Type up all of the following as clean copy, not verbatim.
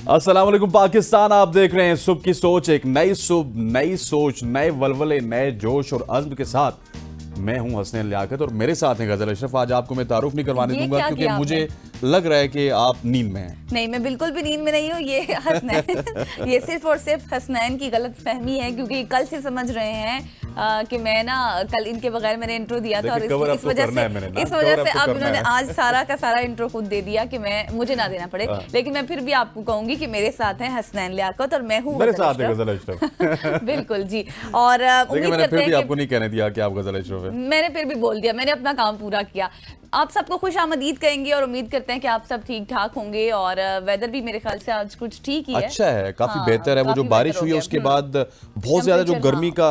अस्सलाम वालेकुम पाकिस्तान, आप देख रहे हैं सुबह की सोच। एक नई सुबह, नई सोच, नए वलवले, नए जोश और अज़्म के साथ मैं हूं हसनैन लियाकत और मेरे साथ हैं गजल अशरफ। आज आपको मैं तारुफ नहीं करवाने दूंगा क्योंकि मुझे लग रहा है कि आप नींद में हैं। नहीं, मैं बिल्कुल भी नींद में नहीं हूँ। ये हसनैन ये सिर्फ और सिर्फ हसनैन की गलत फहमी है, क्योंकि कल से समझ रहे हैं कि मैं ना कल इनके बगैर मैंने इंट्रो दिया था और इस वजह से अब इन्होंने आज सारा का सारा इंट्रो खुद दे दिया कि मुझे ना देना पड़े। लेकिन मैं फिर भी आपको कहूंगी कि मेरे साथ हैं हसनैन लियाकत और मैं हूँ गजल अशरफ। बिल्कुल जी। और उम्मीद करते हैं कि आपको नहीं कहने दिया कि आप गजल अशरफ हैं। मैंने फिर भी बोल दिया, मैंने अपना काम पूरा किया। आप सबको खुश आमदीद कहेंगे और उम्मीद करते हैं कि आप सब ठीक ठाक होंगे। और वेदर भी मेरे ख्याल से आज कुछ ठीक ही है, अच्छा है, काफी बेहतर है। वो जो बारिश हुई है उसके बाद बहुत ज्यादा जो गर्मी का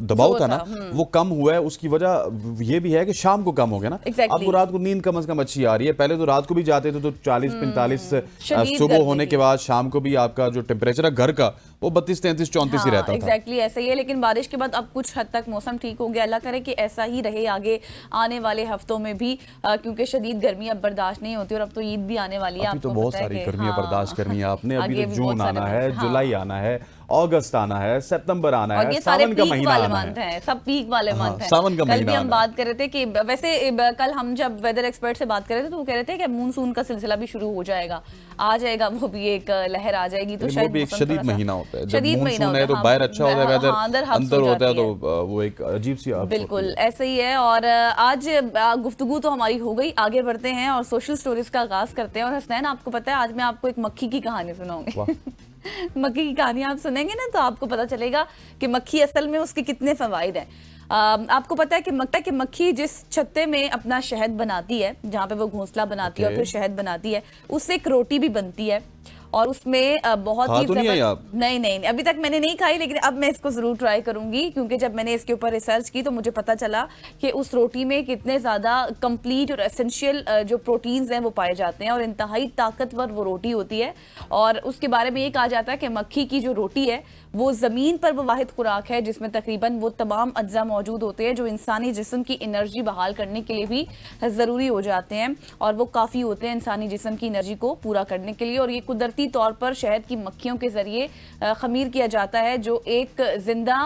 दबाव था ना वो कम हुआ है। उसकी वजह ये भी है कि शाम को कम हो गया ना। आपको रात को नींद कम से कम अच्छी आ रही है। पहले तो रात को भी जाते थे तो 40-45 सुबह होने के बाद शाम को भी आपका जो टेम्परेचर है घर का वो 32-33-34 ही रहता था। एग्जैक्टली ऐसा ही है। लेकिन बारिश के बाद अब कुछ हद तक मौसम ठीक हो गया। अल्लाह करे कि ऐसा ही रहे आगे आने वाले हफ्तों में भी, क्योंकि शदीद गर्मी अब बर्दाश्त नहीं होती और अब तो ईद भी आने वाली है। अभी तो बहुत सारी गर्मियां बर्दाश्त करनी है आपने। अभी तो जून आना है, जुलाई आना है, अगस्त आना है, सितंबर आना है, ये सावन का महीना आना है। सब पीक वाले मंथ हैं। सावन का कल महीना भी हम बात कर रहे थे कि वैसे कल हम जब वेदर एक्सपर्ट से बात कर रहे थे तो वो कह रहे थे कि मानसून का सिलसिला भी शुरू हो जाएगा, आ जाएगा, वो भी एक लहर आ जाएगी। तो शायद एक शदीद महीना होता है। शदीद महीना है तो बाहर अच्छा होता है, वेदर अंदर होता है तो वो एक अजीब सी बिल्कुल ऐसा ही है। और आज गुफ्तगू तो हमारी हो गई, आगे बढ़ते हैं और सोशल स्टोरीज का आगाज करते हैं। और हसनैन, आपको पता है आज मैं आपको एक मक्खी की कहानी सुनाऊंगी। मक्खी की कहानी आप सुनेंगे ना तो आपको पता चलेगा कि मक्खी असल में उसके कितने फवाइद हैं। आपको पता है कि मक्खी जिस छत्ते में अपना शहद बनाती है, जहाँ पे वो घोंसला बनाती है और फिर शहद बनाती है, उससे एक रोटी भी बनती है और उसमें बहुत ही नहीं अभी तक मैंने नहीं खाई, लेकिन अब मैं इसको जरूर ट्राई करूंगी क्योंकि जब मैंने इसके ऊपर रिसर्च की तो मुझे पता चला कि उस रोटी में कितने ज्यादा कंप्लीट और एसेंशियल जो प्रोटीन्स हैं वो पाए जाते हैं और इंतहाई ताकतवर वो रोटी होती है। और उसके बारे में ये कहा जाता है कि मक्खी की जो रोटी है वो जमीन पर वो वाहिद खुराक है जिसमें तकरीबन वो तमाम अज्जा मौजूद होते हैं जो इंसानी जिस्म की एनर्जी बहाल करने के लिए भी जरूरी हो जाते हैं और वो काफी होते हैं इंसानी जिस्म की एनर्जी को पूरा करने के लिए। और ये कुदरती तौर पर शहद की मक्खियों के जरिए खमीर किया जाता है जो एक जिंदा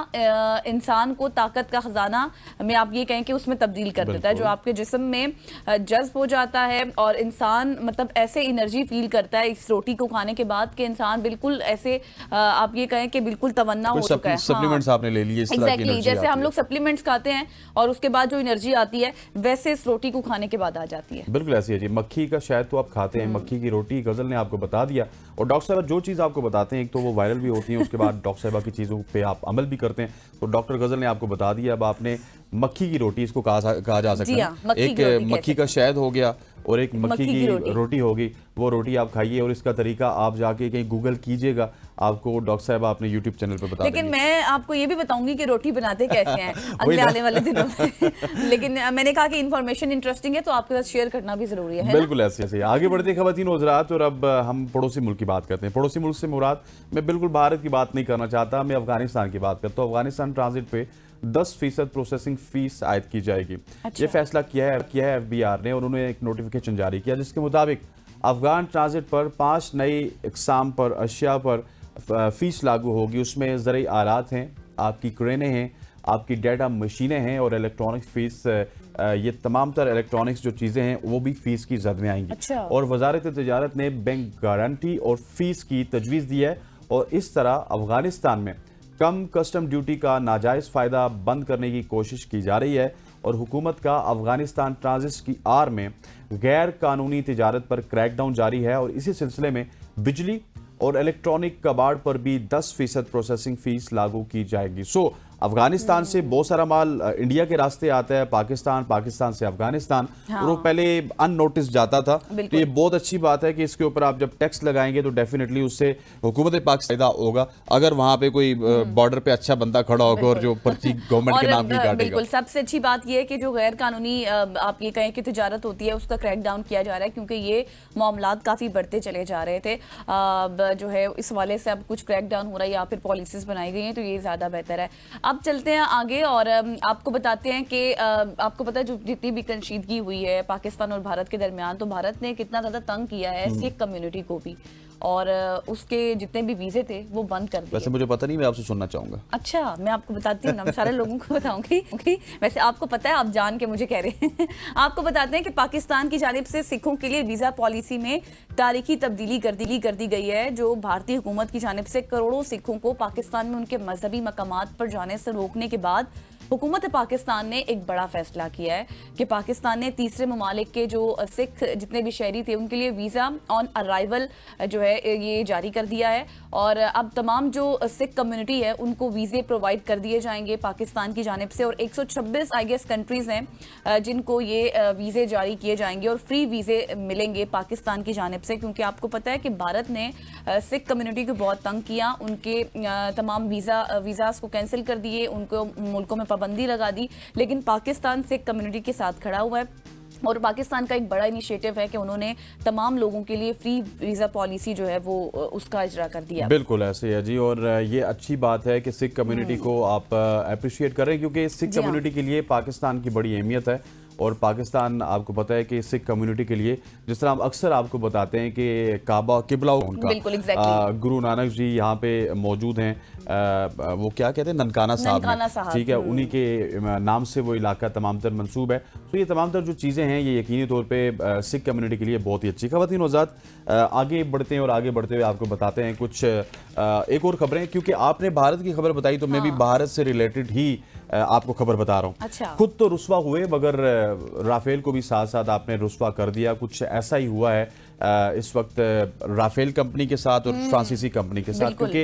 इंसान को ताकत का खजाना में आप ये कहें कि उसमें तब्दील कर देता है, जो आपके जिस्म में जज्ब हो जाता है और इंसान मतलब ऐसे एनर्जी फील करता है इस रोटी को खाने के बाद कि इंसान बिल्कुल ऐसे आप ये कहें कि बिल्कुल तवन्ना हो चुका है। सप्लीमेंट्स आपने ले लिए एग्जैक्टली जैसे हम लोग सप्लीमेंट्स खाते हैं और उसके बाद जो एनर्जी आती है वैसे इस रोटी को खाने के बाद आ जाती है। बिल्कुल ऐसी है जी। मक्खी का शहद तो आप खाते हैं, मक्खी की रोटी गजल ने आपको बता दिया। और डॉक्टर साहब जो चीज़ आपको बताते हैं एक तो वो वायरल भी होती है, उसके बाद डॉक्टर साहबा की चीज़ों पे आप अमल भी करते हैं। तो डॉक्टर गजल ने आपको बता दिया। अब आपने मक्खी की रोटी इसको कहा जा सकता है। एक मक्खी का शहद हो गया और एक मक्खी की रोटी होगी। वो रोटी आप खाइए और इसका तरीका आप जाके कहीं गूगल कीजिएगा, आपको डॉक्टर साहब अपने यूट्यूब चैनल पर बता लेकिन मैं आपको ये भी बताऊंगी कि रोटी बनाते कैसे हैं अगले आने वाले दिनों में। लेकिन मैंने कहा कि इन्फॉर्मेशन इंटरेस्टिंग है तो आपके साथ शेयर करना भी जरूरी है। बिल्कुल ऐसे आगे बढ़ते खवातीन हज़रात। और अब हम पड़ोसी मुल्क की बात करते हैं। पड़ोसी मुल्क से मुराद मैं बिल्कुल भारत की बात नहीं करना चाहता, मैं अफगानिस्तान की बात करता हूँ। अफगानिस्तान ट्रांजिट पे 10% प्रोसेसिंग फीस आयद की जाएगी। ये फैसला किया है FBI ने और उन्होंने एक नोटिफिकेशन जारी किया जिसके मुताबिक अफगान ट्रांजिट पर 5 नई इकसाम पर अशिया पर फीस लागू होगी। उसमें ज़रूरी आलात हैं, आपकी क्रेनें हैं, आपकी डेटा मशीनें हैं और इलेक्ट्रॉनिक्स फीस। ये तमाम तर इलेक्ट्रॉनिक्स जो चीज़ें हैं वो भी फीस की जद में आएंगी। और वजारत तिजारत ने बैंक गारंटी और फीस की तजवीज़ दी है और इस तरह अफगानिस्तान में कम कस्टम ड्यूटी का नाजायज़ फ़ायदा बंद करने की कोशिश की जा रही है। और हुकूमत का अफगानिस्तान ट्रांजिट की आड़ में गैर कानूनी तिजारत पर क्रैकडाउन जारी है और इसी सिलसिले में बिजली और इलेक्ट्रॉनिक कबाड़ पर भी 10% प्रोसेसिंग फीस लागू की जाएगी। अफगानिस्तान से बहुत सारा माल इंडिया के रास्ते आता है, पाकिस्तान से अफगानिस्तान। और वो पहले अननोटिस जाता था। तो ये बहुत अच्छी बात है कि इसके ऊपर आप जब टैक्स लगाएंगे तो डेफिनेटली उससे हुकूमत पाकिस्तान फायदा होगा। अगर वहां पे कोई बॉर्डर पे अच्छा बंदा खड़ा होगा और जो पर्ची गवर्नमेंट के नाम की काटेगा। बिल्कुल सबसे अच्छी बात यह है कि जो गैर कानूनी आप ये कहें कि तिजारत होती है उसका क्रैकडाउन किया जा रहा है, क्योंकि ये मामलात काफी बढ़ते चले जा रहे थे। जो है इस वाले से अब कुछ क्रैकडाउन हो रहा है या फिर पॉलिसीज बनाई गई हैं तो ये ज्यादा बेहतर है। अब चलते हैं आगे और आपको बताते हैं कि आपको पता है जो जितनी भी कशीदगी हुई है पाकिस्तान और भारत के दरमियान, तो भारत ने कितना ज्यादा तंग किया है सिख कम्युनिटी को भी। और उसके जितने भी वीजे थे वो बंद कर दिए। वैसे मुझे पता नहीं, मैं आपसे सुनना चाहूंगा। अच्छा, मैं आपको बताती हूँ ना, मैं सारे लोगों को बताऊंगी। वैसे आपको पता है, आप जान के मुझे कह रहे हैं। आपको बताते हैं कि पाकिस्तान की जानिब से सिखों के लिए वीजा पॉलिसी में तारीखी तब्दीली कर दी गई है, जो भारतीय हुकूमत की जानिब से करोड़ों सिखों को पाकिस्तान में उनके मजहबी मकामात पर जाने से रोकने के बाद हुकूमत पाकिस्तान ने एक बड़ा फैसला किया है कि पाकिस्तान ने तीसरे ममालिक के जो सिख जितने भी शहरी थे उनके लिए वीज़ा ऑन अराइवल जो है ये जारी कर दिया है। और अब तमाम जो सिख कम्युनिटी है उनको वीज़े प्रोवाइड कर दिए जाएंगे पाकिस्तान की जानिब से, और 126 आई गेस कंट्रीज़ हैं जिनको ये वीज़े जारी किए जाएंगे और फ्री वीज़े मिलेंगे पाकिस्तान की जानिब से, क्योंकि आपको पता है कि भारत ने सिख कम्युनिटी को बहुत तंग किया, उनके तमाम वीज़ास को कैंसिल कर दिए, उनको मुल्कों में पाबंदी लगा दी, लेकिन पाकिस्तान सिख कम्युनिटी के साथ खड़ा हुआ है। और पाकिस्तान का एक बड़ा इनिशिएटिव है कि उन्होंने तमाम लोगों के लिए फ्री वीज़ा पॉलिसी जो है वो उसका इजरा कर दिया। बिल्कुल ऐसे है जी, और ये अच्छी बात है कि सिख कम्युनिटी को आप अप्रिशिएट कर रहे हैं, क्योंकि सिख कम्युनिटी के लिए पाकिस्तान की बड़ी अहमियत है। और पाकिस्तान आपको पता है कि सिख कम्युनिटी के लिए, जिस तरह हम अक्सर आपको बताते हैं कि काबा किबला उनका, बिल्कुल एग्जैक्टली गुरु नानक जी यहाँ पे मौजूद हैं, वो क्या कहते हैं, ननकाना साहब, ठीक है, उन्हीं के नाम से वो इलाका तमाम तर मंसूब है। तो ये तमाम तर जो चीज़ें हैं ये यकीनी तौर पे सिख कम्युनिटी के लिए बहुत ही अच्छी। ख़वातीन हज़रात, आगे बढ़ते हैं और आगे बढ़ते हुए आपको बताते हैं कुछ एक और खबरें, क्योंकि आपने भारत की खबर बताई तो मैं भी भारत से रिलेटेड ही आपको खबर बता रहा हूँ। अच्छा। खुद तो रुस्वा हुए, मगर राफेल को भी साथ साथ आपने रुस्वा कर दिया। कुछ ऐसा ही हुआ है इस वक्त राफेल कंपनी के साथ और फ्रांसीसी कंपनी के साथ, क्योंकि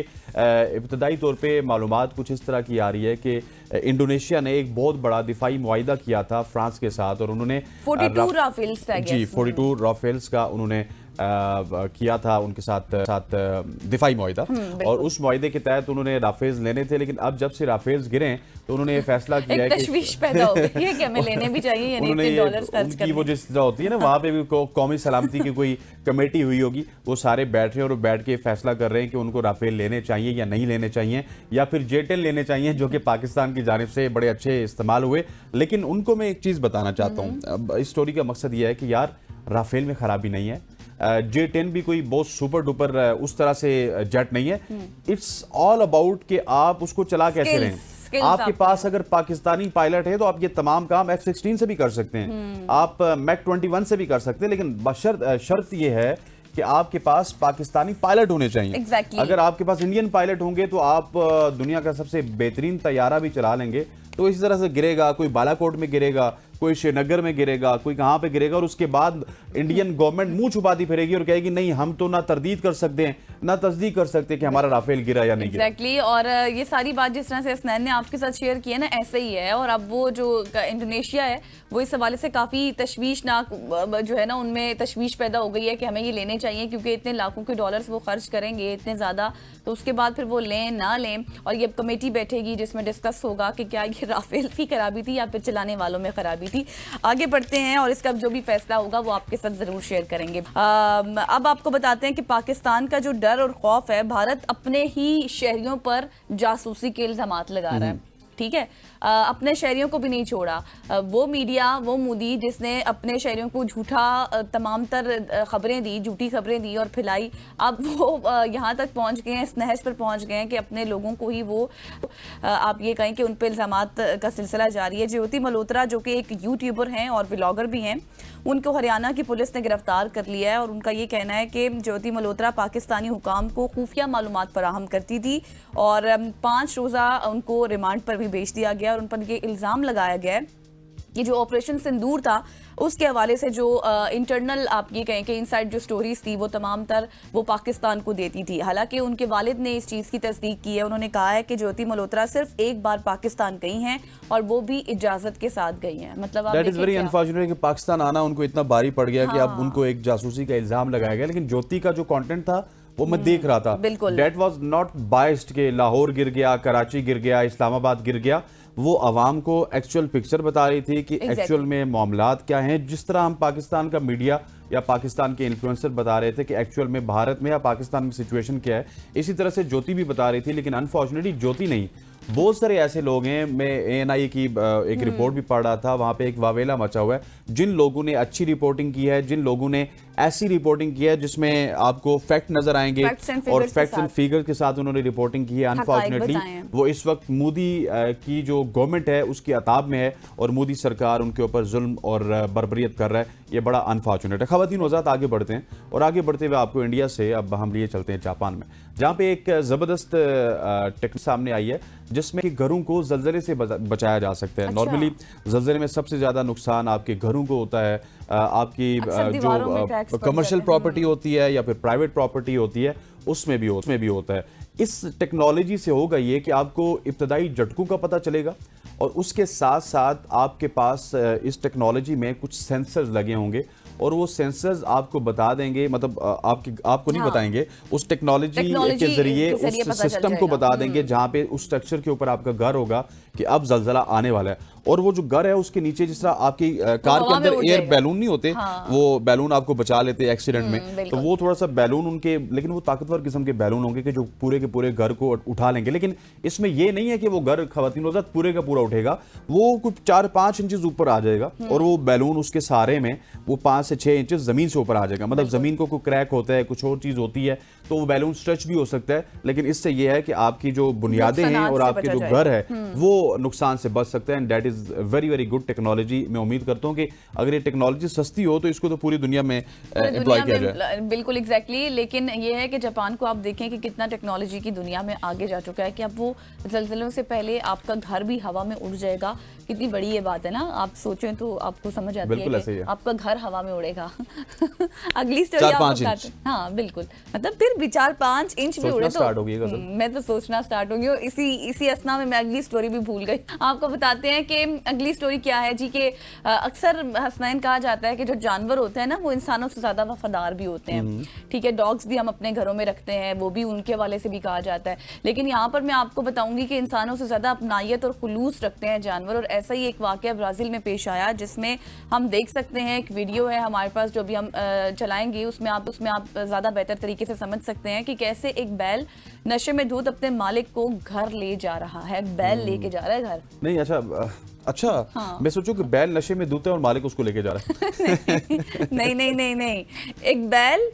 इब्तदाई तौर पे मालूमात कुछ इस तरह की आ रही है कि इंडोनेशिया ने एक बहुत बड़ा दिफाई मुआहिदा किया था फ्रांस के साथ, और उन्होंने 42 राफेल्स जी 42 राफेल्स का उन्होंने किया था उनके साथ दिफाई मुआहिदा, और उस मुआहिदे के तहत उन्होंने राफेल्स लेने थे। लेकिन अब जब से राफेल्स गिरे तो उन्होंने ये फैसला किया है कि तशवीश पैदा हो गई है कि हमें लेने भी चाहिए या नहीं, इतने डॉलर्स खर्च करने। वो जिस तरह होती है ना, वहाँ पे भी कौमी सलामती की कोई कमेटी हुई होगी, वो सारे बैठ रहे हैं और बैठ के फैसला कर रहे हैं कि उनको राफेल लेने चाहिए या नहीं लेने चाहिए, या फिर जेटेल लेने चाहिए, जो कि पाकिस्तान की जानिब से बड़े अच्छे इस्तेमाल हुए। लेकिन उनको मैं एक चीज़ बताना चाहता हूँ, इस स्टोरी का मकसद ये है कि यार राफेल में खराबी नहीं है, J10 भी कोई बहुत सुपर डुपर उस तरह से जेट नहीं है। इट्स ऑल अबाउट कि आप उसको चला कैसे रहे हैं। आपके पास अगर पाकिस्तानी पायलट है तो आप ये तमाम काम F-16 से भी कर सकते हैं, आप मैक 21 से भी कर सकते हैं, लेकिन शर्त ये है कि आपके पास पाकिस्तानी पायलट होने चाहिए। exactly. अगर आपके पास इंडियन पायलट होंगे तो आप दुनिया का सबसे बेहतरीन तैयारा भी चला लेंगे। तो इसी तरह से गिरेगा, कोई बालाकोट में गिरेगा, कोई श्रीनगर में गिरेगा, कोई कहाँ पे गिरेगा, और उसके बाद इंडियन गवर्नमेंट मुंह छुपाती फिरेगी और कहेगी नहीं हम तो ना तरदीद कर सकते हैं ना तस्दीक कर सकते कि हमारा राफेल गिरा या नहीं गिरा। एग्जैक्टली और ये सारी बात जिस तरह से हसनैन ने आपके साथ शेयर की है ना, ऐसे ही है। और अब वो जो इंडोनेशिया है वो इस हवाले से काफ़ी तशवीशनाक जो है ना, उनमें तशवीश पैदा हो गई है कि हमें ये लेने चाहिए, क्योंकि इतने लाखों के डॉलर्स वो खर्च करेंगे इतने ज़्यादा, तो उसके बाद फिर वो लें ना लें। और ये कमेटी बैठेगी जिसमें डिस्कस होगा कि क्या ये राफेल की खराबी थी या फिर चलाने वालों में खराबी थी। आगे बढ़ते हैं और इसका जो भी फैसला होगा वो आपके साथ जरूर शेयर करेंगे। अब आपको बताते हैं कि पाकिस्तान का जो डर और खौफ है, भारत अपने ही शहरियों पर जासूसी के इल्जामात लगा रहा है, ठीक है, अपने शहरियों को भी नहीं छोड़ा। वो मीडिया, वो मोदी जिसने अपने शहरियों को झूठा तमाम तर खबरें दी, झूठी खबरें दी और फैलाई, अब वो यहाँ तक पहुँच गए हैं, इस नहज पर पहुँच गए हैं कि अपने लोगों को ही वो आप ये कहें कि उन पर इल्जामात का सिलसिला जारी है। ज्योति मल्होत्रा जो कि एक यूट्यूबर हैं और व्लॉगर भी हैं, उनको हरियाणा की पुलिस ने गिरफ्तार कर लिया है। और उनका ये कहना है कि ज्योति मल्होत्रा पाकिस्तानी हुकाम को खुफिया मालूमात फराहम करती थी और 5 रोज़ा उनको रिमांड पर भी भेज दिया गया। और उन पर ये इल्ज़ाम लगाया गया है कि जो ऑपरेशन सिंदूर था उसके हवाले से जो इंटरनल आप ये कहें कि इनसाइड जो स्टोरीज थी वो तमाम तर वो पाकिस्तान को देती थी। हालांकि उनके वालिद ने इस चीज़ की तस्दीक की है। उन्होंने कहा है कि ज्योति मल्होत्रा सिर्फ एक बार पाकिस्तान गई हैं और वो भी इजाज़त के साथ गई हैं। मतलब दैट इज वेरी अनफॉर्चुनेट कि पाकिस्तान आना उनको इतना भारी पड़ गया कि अब उनको एक जासूसी का इल्ज़ाम लगाया गया। लेकिन ज्योति का जो कॉन्टेंट था वो मैं देख रहा था, दैट वाज नॉट बायस्ड के लाहौर गिर गया, कराची गिर गया, इस्लामाबाद गिर गया। वो आवाम को एक्चुअल पिक्चर बता रही थी कि एक्चुअल में मामलात क्या हैं। जिस तरह हम पाकिस्तान का मीडिया या पाकिस्तान के इन्फ्लुएंसर बता रहे थे कि एक्चुअल में भारत में या पाकिस्तान में सिचुएशन क्या है, इसी तरह से ज्योति भी बता रही थी। लेकिन अनफॉर्चुनेटली ज्योति नहीं, बहुत सारे ऐसे लोग हैं, मैं ANI की एक रिपोर्ट भी पढ़ रहा था, वहां पे एक वावेला मचा हुआ है। जिन लोगों ने अच्छी रिपोर्टिंग की है, जिन लोगों ने ऐसी रिपोर्टिंग की है जिसमें आपको फैक्ट नजर आएंगे और फैक्ट्स एंड फिगर के साथ उन्होंने रिपोर्टिंग की है, अनफॉर्चुनेटली वो इस वक्त मोदी की जो गवर्नमेंट है उसकी अताब में है और मोदी सरकार उनके ऊपर जुल्म और बर्बरियत कर रहा है। ये बड़ा अनफॉर्चुनेट है। खवातीन हज़रात, आगे बढ़ते हैं और आगे बढ़ते हुए आपको इंडिया से अब हम लिए चलते हैं जापान में, जहाँ पे एक ज़बरदस्त टेक्निक सामने आई है जिसमें कि घरों को ज़लज़ले से बचाया जा सकता है। नॉर्मली ज़लज़ले में सबसे ज़्यादा नुकसान आपके घरों को होता है, आपकी जो कमर्शियल प्रॉपर्टी होती है या फिर प्राइवेट प्रॉपर्टी होती है उसमें भी होता है। इस टेक्नोलॉजी से होगा ये कि आपको इब्तदाई झटकों का पता चलेगा और उसके साथ साथ आपके पास इस टेक्नोलॉजी में कुछ सेंसर्स लगे होंगे और वो सेंसर्स आपको बता देंगे, मतलब आपको नहीं बताएंगे, उस टेक्नोलॉजी के जरिए उस सिस्टम को बता देंगे जहां पे उस स्ट्रक्चर के ऊपर आपका घर होगा कि अब जलजला आने वाला है। और वो जो घर है उसके नीचे जिस तरह आपकी कार के अंदर एयर बैलून नहीं होते, वो बैलून आपको बचा लेते हैं एक्सीडेंट में, तो वो थोड़ा सा बैलून उनके, लेकिन वो ताकतवर किस्म के बैलून होंगे कि जो पूरे के पूरे घर को उठा लेंगे। लेकिन इसमें ये नहीं है कि वो घर खवातीन हो जाता पूरे का पूरा उठेगा, वो कुछ 4-5 इंचेस ऊपर आ जाएगा और वो बैलून उसके सहारे में वो 5 से 6 इंचेस जमीन से ऊपर आ जाएगा। मतलब जमीन को कोई क्रैक होता है, कुछ और चीज होती है तो वो बैलून स्ट्रेच भी हो सकता है, लेकिन इससे ये है कि आपकी जो बुनियादें हैं और आपके जो घर है वो नुकसान से बच सकते हैं। That is very very good technology. मैं उम्मीद करता हूं कि अगर ये टेक्नोलॉजी सस्ती हो तो इसको तो पूरी दुनिया में एप्लाई किया जाए। बिल्कुल एग्जैक्टली। लेकिन ये है कि जापान को आप देखें कि कितना टेक्नोलॉजी की दुनिया में आगे जा चुका है कि अब वो ज़लज़लों से पहले आपका घर भी हवा में उड़ जाएगा। कितनी बड़ी ये बात है ना, आप सोचें तो आपको समझ आती है कि आपका घर हवा में उड़ेगा। अगली स्टोरी आप बताते हैं। हाँ बिल्कुल, मतलब फिर भी 4-5 इंच भी उड़े तो मैं तो सोचना स्टार्ट हो गई। इसी असना में मैं अगली स्टोरी भी भूल गई। आपको बताते हैं कि अगली स्टोरी क्या है जी के अक्सर हसनैन कहा जाता है कि जो जानवर होते हैं ना वो इंसानों से ज्यादा वफादार भी होते हैं। ठीक है, डॉग्स भी हम अपने घरों में रखते हैं, वो भी उनके वाले से भी कहा जाता है। लेकिन यहाँ पर मैं आपको बताऊंगी कि इंसानों से ज्यादा अपनायत और खुलूस रखते हैं जानवर। और ऐसा ही एक वाकया ब्राजील में पेश आया जिसमें हम देख सकते हैं, एक वीडियो है हमारे पास जो भी हम चलाएंगे, उसमें आप ज्यादा बेहतर तरीके से समझ सकते हैं कि कैसे एक बैल नशे में धुत अपने मालिक को घर ले जा रहा है। बैल लेके जा रहा है घर। नहीं, अच्छा हाँ। मैं सोचूं कि बैल नशे में धुत है और मालिक उसको लेके जा रहा है। नहीं, एक बैल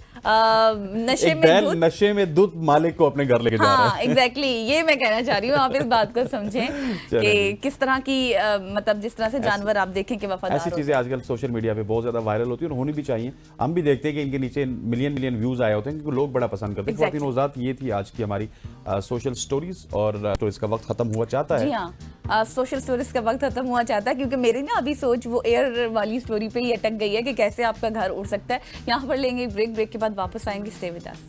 नशे में धुत मालिक को अपने घर लेके जा रहा है। एग्जैक्टली, ये मैं कहना चाह रही हूँ। आप इस बात को समझें कि किस तरह की मतलब जिस तरह से जानवर आप देखें कि वफादार ऐसी चीजें आजकल सोशल मीडिया पे बहुत ज्यादा वायरल होती है और होनी भी चाहिए। हम भी देखते हैं कि इनके नीचे मिलियन व्यूज आए होते हैं क्योंकि लोग बड़ा पसंद करते हैं। खवातीन हज़रात, ये थी आज की हमारी सोशल स्टोरीज और तो इसका वक्त खत्म हुआ चाहता है। जी हाँ, सोशल स्टोरीज का वक्त खत्म हुआ चाहता है क्योंकि मेरी ना अभी सोच वो एयर वाली स्टोरी पे ही अटक गई है कि कैसे आपका घर उड़ सकता है। यहाँ पर लेंगे ब्रेक के बाद वापस आएंगे। Stay with us.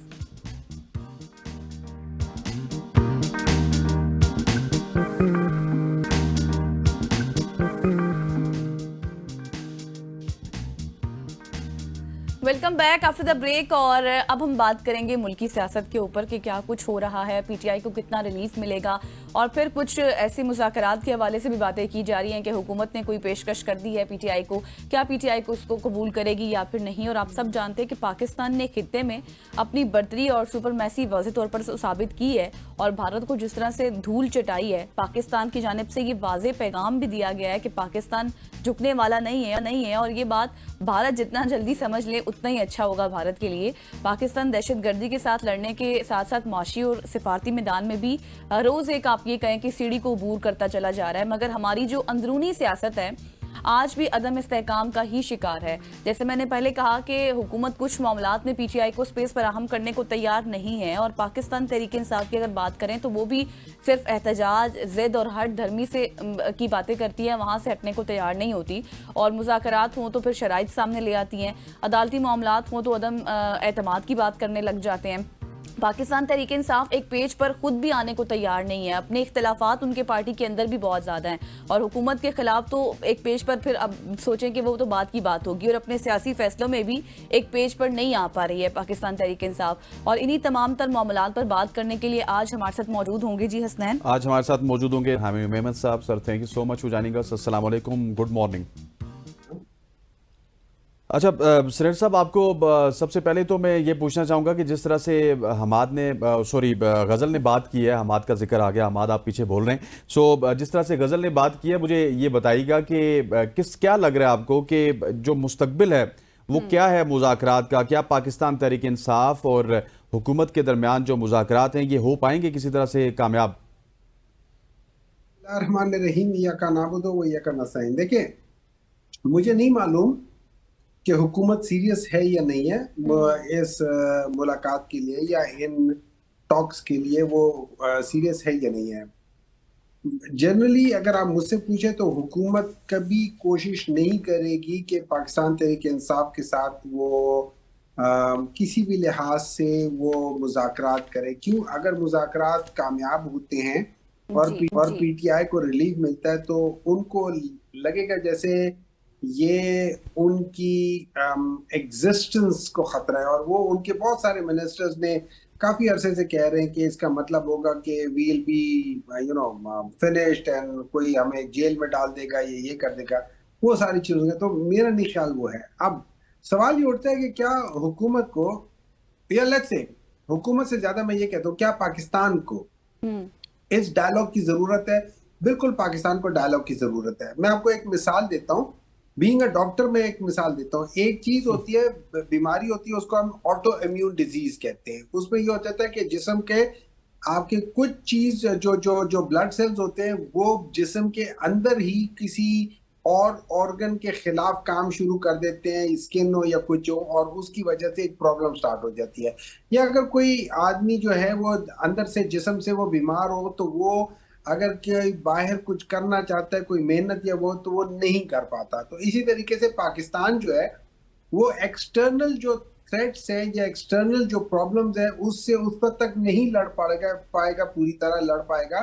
Welcome back after the break. और अब हम बात करेंगे मुल्की सियासत के ऊपर कि क्या कुछ हो रहा है, पीटीआई को कितना रिलीफ मिलेगा और फिर कुछ ऐसी मुज़ाकरात के हवाले से भी बातें की जा रही हैं कि हुकूमत ने कोई पेशकश कर दी है पीटीआई को, क्या पीटीआई को उसको कबूल करेगी या फिर नहीं। और आप सब जानते हैं कि पाकिस्तान ने खित्ते में अपनी बर्तरी और सुपरमैसी वाज़ेह तौर पर साबित की है और भारत को जिस तरह से धूल चटाई है, पाकिस्तान की जानिब से ये वाज़ेह पैगाम भी दिया गया है कि पाकिस्तान झुकने वाला नहीं है। और ये बात भारत जितना जल्दी समझ ले उतना ही अच्छा होगा भारत के लिए। पाकिस्तान दहशतगर्दी के साथ लड़ने के साथ साथ माशी और सिफारती मैदान में भी रोज एक आप ये कहें कि सीढ़ी को अबूर करता चला जा रहा है। मगर हमारी जो अंदरूनी सियासत है आज भी अदम इस्तेहकाम का ही शिकार है। जैसे मैंने पहले कहा कि हुकूमत कुछ मामलात में पीटीआई को स्पेस फराहम करने को तैयार नहीं है और पाकिस्तान तहरीक इंसाफ की अगर बात करें तो वो भी सिर्फ एहतजाज, जिद और हट धर्मी से की बातें करती है, वहाँ से हटने को तैयार नहीं होती। और मुज़ाकरात हों तो फिर शराइत सामने ले आती हैं, अदालती मामलात हों तो अदम एतमाद की बात करने लग जाते हैं। पाकिस्तान तहरीक इंसाफ एक पेज पर खुद भी आने को तैयार नहीं है। अपने इख्तलाफात उनके पार्टी के अंदर भी बहुत ज़्यादा हैं और हुकूमत के खिलाफ तो एक पेज पर फिर अब सोचें कि वो तो बात की बात होगी। और अपने सियासी फैसलों में भी एक पेज पर नहीं आ पा रही है पाकिस्तान तहरीक इंसाफ। और इन्हीं तमाम तर मामलात पर बात करने के लिए आज हमारे साथ मौजूद होंगे जी हसनैन। आज हमारे साथ मौजूद होंगे हामी मेमन साहब। Sir, thank you so much for joining अस। अस्सलाम वालेकुम, गुड मॉर्निंग। अच्छा सरेर साहब, आपको सबसे पहले तो मैं ये पूछना चाहूँगा कि जिस तरह से हमाद ने गज़ल ने बात की है, हमाद का जिक्र आ गया, हमाद आप पीछे बोल रहे हैं। जिस तरह से गज़ल ने बात की है, मुझे ये बताइएगा कि क्या लग रहा है आपको कि जो मुस्तकबिल है वो क्या है मुज़ाकरात का? क्या पाकिस्तान तहरीक इंसाफ और हुकूमत के दरमियान जो मुज़ाकरात हैं ये हो पाएंगे किसी तरह से कामयाब? रहमान रहीम, या का नाबुदो व या का नस्ताईन। देखिए, मुझे नहीं मालूम कि हुकूमत सीरियस है या नहीं है इस मुलाकात के लिए या इन टॉक्स के लिए, वो सीरियस है या नहीं है। जनरली अगर आप मुझसे पूछे तो हुकूमत कभी कोशिश नहीं करेगी कि पाकिस्तान तहरीक इंसाफ के साथ वो किसी भी लिहाज से वो मुज़ाकरात करे। क्यों? अगर मुज़ाकरात कामयाब होते हैं और पीटीआई को रिलीफ मिलता है तो उनको लगेगा जैसे ये उनकी एग्जिस्टेंस को खतरा है। और वो उनके बहुत सारे मिनिस्टर्स ने काफी अरसे से कह रहे हैं कि इसका मतलब होगा कि वील बी फिनिश्ड एंड कोई हमें जेल में डाल देगा, ये कर देगा, वो सारी चीजें। तो मेरा नहीं ख्याल वो है। अब सवाल ये उठता है कि क्या हुकूमत को, या लेट्स से हुकूमत से ज्यादा मैं ये कहता हूँ, क्या पाकिस्तान को इस डायलॉग की जरूरत है? बिल्कुल पाकिस्तान को डायलॉग की जरूरत है। मैं आपको एक मिसाल देता हूँ, बीइंग अ डॉक्टर में एक मिसाल देता हूँ। एक चीज होती है, बीमारी होती है, उसको हम ऑटो इम्यून डिजीज कहते हैं। उसमें ये हो जाता है कि जिस्म के आपके कुछ चीज जो जो जो ब्लड सेल्स होते हैं वो जिस्म के अंदर ही किसी और ऑर्गन के खिलाफ काम शुरू कर देते हैं, स्किन हो या कुछ हो, और उसकी वजह से एक प्रॉब्लम स्टार्ट हो जाती है। या अगर कोई आदमी जो है वो अंदर से जिस्म से वो बीमार हो तो वो अगर कोई बाहर कुछ करना चाहता है, कोई मेहनत या वो, तो वो नहीं कर पाता। तो इसी तरीके से पाकिस्तान जो है वो एक्सटर्नल जो थ्रेट्स हैं या एक्सटर्नल जो प्रॉब्लम्स है उससे उस वक्त तक नहीं लड़ पाएगा पूरी तरह लड़ पाएगा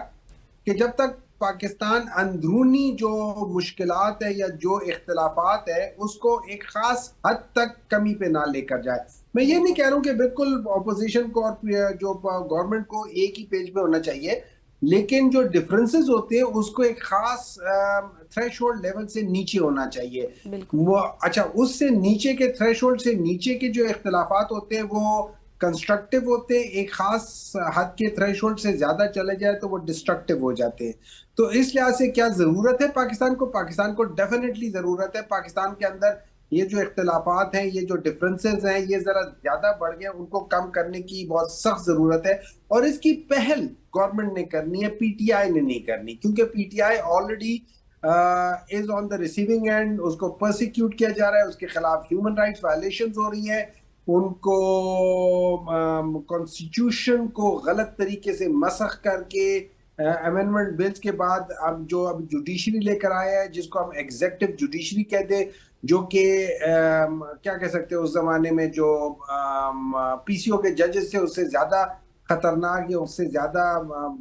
कि जब तक पाकिस्तान अंदरूनी जो मुश्किलात है या जो इख्तलाफात है उसको एक खास हद तक कमी पे ना लेकर जाए। मैं ये नहीं कह रहा हूँ कि बिल्कुल ऑपोजिशन को और जो गवर्नमेंट को एक ही पेज पे होना चाहिए, लेकिन जो डिफरेंसेस होते हैं उसको एक खास थ्रेशोल्ड लेवल से नीचे होना चाहिए। वो अच्छा, उससे नीचे के थ्रेशोल्ड से नीचे के जो इख्तलाफात होते हैं वो कंस्ट्रक्टिव होते हैं, एक खास हद के थ्रेशोल्ड से ज्यादा चले जाए तो वो डिस्ट्रक्टिव हो जाते हैं। तो इस लिहाज से क्या जरूरत है पाकिस्तान को? पाकिस्तान को डेफिनेटली जरूरत है। पाकिस्तान के अंदर ये जो इख्तलाफात हैं, ये जो डिफरेंसेस हैं, ये जरा ज्यादा बढ़ गए, उनको कम करने की बहुत सख्त जरूरत है। और इसकी पहल गवर्नमेंट ने करनी है, पीटीआई ने नहीं करनी, क्योंकि PTI already is on the receiving end. उसको प्रोसिक्यूट किया जा रहा है, उसके खिलाफ ह्यूमन राइट्स वायलेशंस हो रही हैं, उनको कॉन्स्टिट्यूशन को गलत तरीके से मसख करके अमेंडमेंट बिल्स के बाद अब जुडिशरी लेकर आया है, जिसको हम एग्जेक्टिव जुडिशरी कहते हैं, जो कि क्या कह सकते हैं, उस जमाने में जो पीसीओ के जजेस थे उससे ज्यादा खतरनाक या उससे ज्यादा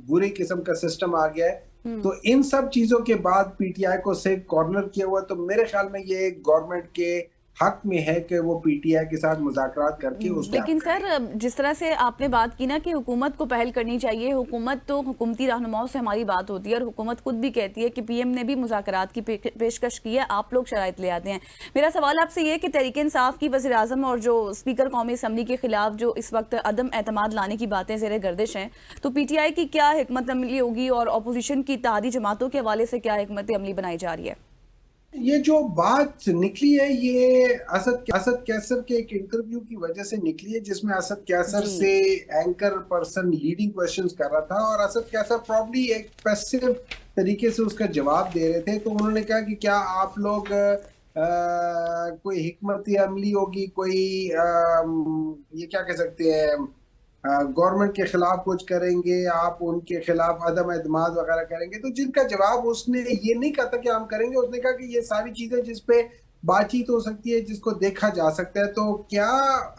बुरे किस्म का सिस्टम आ गया है। तो इन सब चीजों के बाद पीटीआई को सिर्फ कॉर्नर किया हुआ। तो मेरे ख्याल में ये गवर्नमेंट के हक में है कि वो पीटीआई के साथ मुज़ाकरात करके उसको। लेकिन सर, जिस तरह से आपने बात की ना कि हुकूमत को पहल करनी चाहिए, हुकूमत तो हुकूमती रहनुमाओं से हमारी बात होती है और हुकूमत खुद भी कहती है कि पीएम ने भी मुज़ाकरात की पेशकश की है, आप लोग शराइत ले आते हैं। मेरा सवाल आपसे ये है कि तहरीक इंसाफ की वज़ीर आज़म और जो स्पीकर कौमी असम्बली के खिलाफ जो इस वक्त अदम एतमाद लाने की बातें ज़ेर गर्दिश हैं, तो पीटीआई की क्या हिकमत अमली होगी और अपोजिशन की इत्तेहादी जमातों के हवाले से क्या हिकमत अमली बनाई जा रही है? ये जो बात निकली है ये असद कैसर के एक इंटरव्यू की वजह से निकली है, जिसमें असद कैसर से एंकर पर्सन लीडिंग क्वेश्चंस कर रहा था और असद कैसर प्रॉब्ली एक पैसिव तरीके से उसका जवाब दे रहे थे। तो उन्होंने कहा कि क्या आप लोग कोई हिकमत अमली होगी, कोई ये क्या कह सकते हैं, गवर्नमेंट के खिलाफ कुछ करेंगे, आप उनके खिलाफ अदम एतमाद वगैरह करेंगे। तो जिनका जवाब उसने ये नहीं कहा था कि हम करेंगे, उसने कहा कि ये सारी चीजें जिसपे बातचीत हो सकती है, जिसको देखा जा सकता है। तो क्या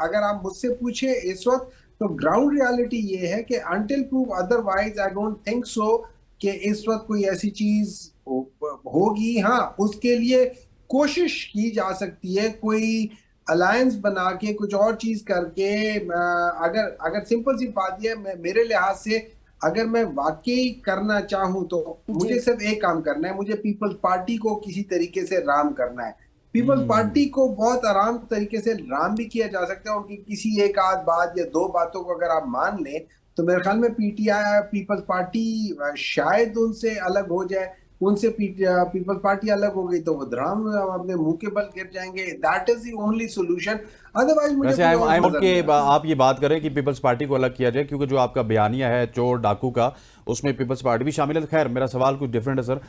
अगर आप मुझसे पूछे इस वक्त, तो ग्राउंड रियलिटी ये है कि until prove otherwise I don't think so कि इस वक्त कोई ऐसी चीज होगी। हाँ, उसके लिए कोशिश की जा सकती है, कोई अलायंस बना के कुछ और चीज करके। अगर सिंपल सी बात यह है, मेरे लिहाज से अगर मैं वाकई करना चाहूं तो मुझे सिर्फ एक काम करना है, मुझे पीपल्स पार्टी को किसी तरीके से राम करना है। पीपल्स पार्टी को बहुत आराम तरीके से राम भी किया जा सकता है। उनकी किसी एक आध बात या दो बातों को अगर आप मान लें तो मेरे ख्याल में पीटीआई पीपल्स पार्टी शायद उनसे अलग हो जाए। उनसे पीपल्स पार्टी अलग हो गई तो वो धड़ाम अपने मुंह के बल गिर जाएंगे। That is the only solution. Otherwise मुझे वैसे आई वोट के आप ये बात करें कि पीपल्स पार्टी को अलग किया जाए, क्योंकि जो आपका बयानिया है चोर डाकू का, उसमें पीपल्स पार्टी भी शामिल है। खैर मेरा सवाल कुछ डिफरेंट है सर।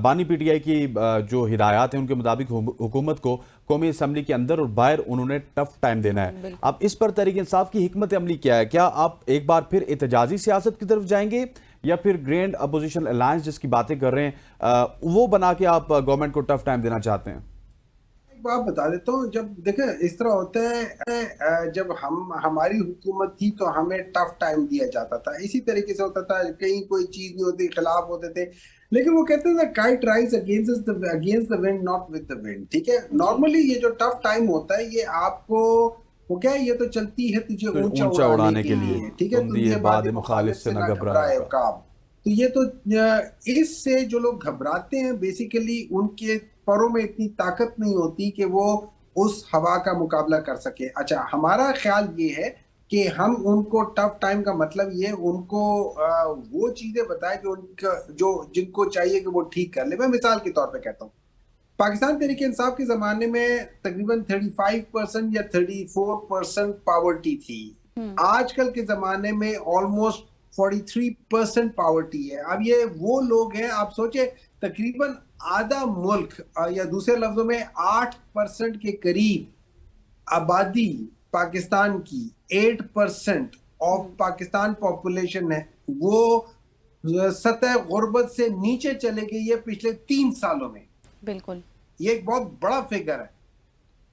बानी पीटीआई की जो हिदायत है उनके मुताबिक हुकूमत को कौमी असम्बली के अंदर और बाहर उन्होंने टफ टाइम देना है। अब इस पर तहरीक इंसाफ की हिकमत अमली क्या है? क्या आप एक बार फिर एहतजाजी सियासत की तरफ जाएंगे या फिर ग्रैंड अपोजिशन अलायंस जिसकी बातें कर रहे हैं वो बना के आप गवर्नमेंट को टफ टाइम देना चाहते हैं? बात बता देता हूँ। जब देखें इस तरह होता है, जब हमारी हुकूमत थी तो हमें टफ टाइम दिया जाता था। इसी तरीके से होता था, कहीं कोई चीज नहीं होती, खिलाफ होते थे, लेकिन वो कहते हैं kite rise against the wind not with the wind. ठीक है, नॉर्मली ये जो टफ टाइम होता है ये आपको वो क्या है, ये तो चलती है तुझे ऊंचा उड़ाने के लिए। ठीक है, तुझे बाद मुखालिफ से ना घबराए काम। तो ये तो इससे जो लोग घबराते हैं बेसिकली उनके परों में इतनी ताकत नहीं होती कि वो उस हवा का मुकाबला कर सके। अच्छा, हमारा ख्याल ये है कि हम उनको टफ टाइम का मतलब ये उनको वो चीजें बताएं कि उनका जो जिनको चाहिए कि वो ठीक कर ले। मैं मिसाल के तौर पे कहता हूँ, पाकिस्तान तहरीक इंसाफ के जमाने में तकरीबन 35% या 34% पावर्टी थी। आजकल के जमाने में ऑलमोस्ट 43% पावर्टी है। अब ये वो लोग हैं, आप सोचे तकरीबन आधा मुल्क या दूसरे लफ्जों में 8% के करीब आबादी पाकिस्तान की 8% ऑफ पाकिस्तान पॉपुलेशन है, वो सतह गुर्बत से नीचे चले गई है पिछले 3 सालों में। बिल्कुल, ये एक बहुत बड़ा फिगर है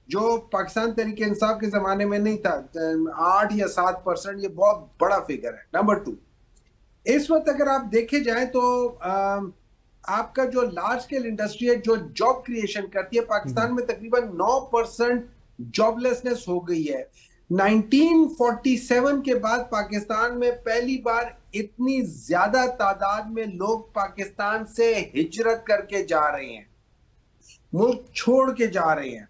जो पाकिस्तान तहरीक इंसाफ के जमाने में नहीं था। 8 या 7%, ये बहुत बड़ा फिगर है। नंबर 2, इस वक्त अगर आप देखे जाए तो आपका जो लार्ज स्केल इंडस्ट्री है जो जॉब क्रिएशन करती है, पाकिस्तान में तकरीबन 9% जॉबलेसनेस हो गई है। 1947 के बाद पाकिस्तान में पहली बार इतनी ज्यादा तादाद में लोग पाकिस्तान से हिजरत करके जा रहे हैं, मुल्क छोड़ के जा रहे हैं।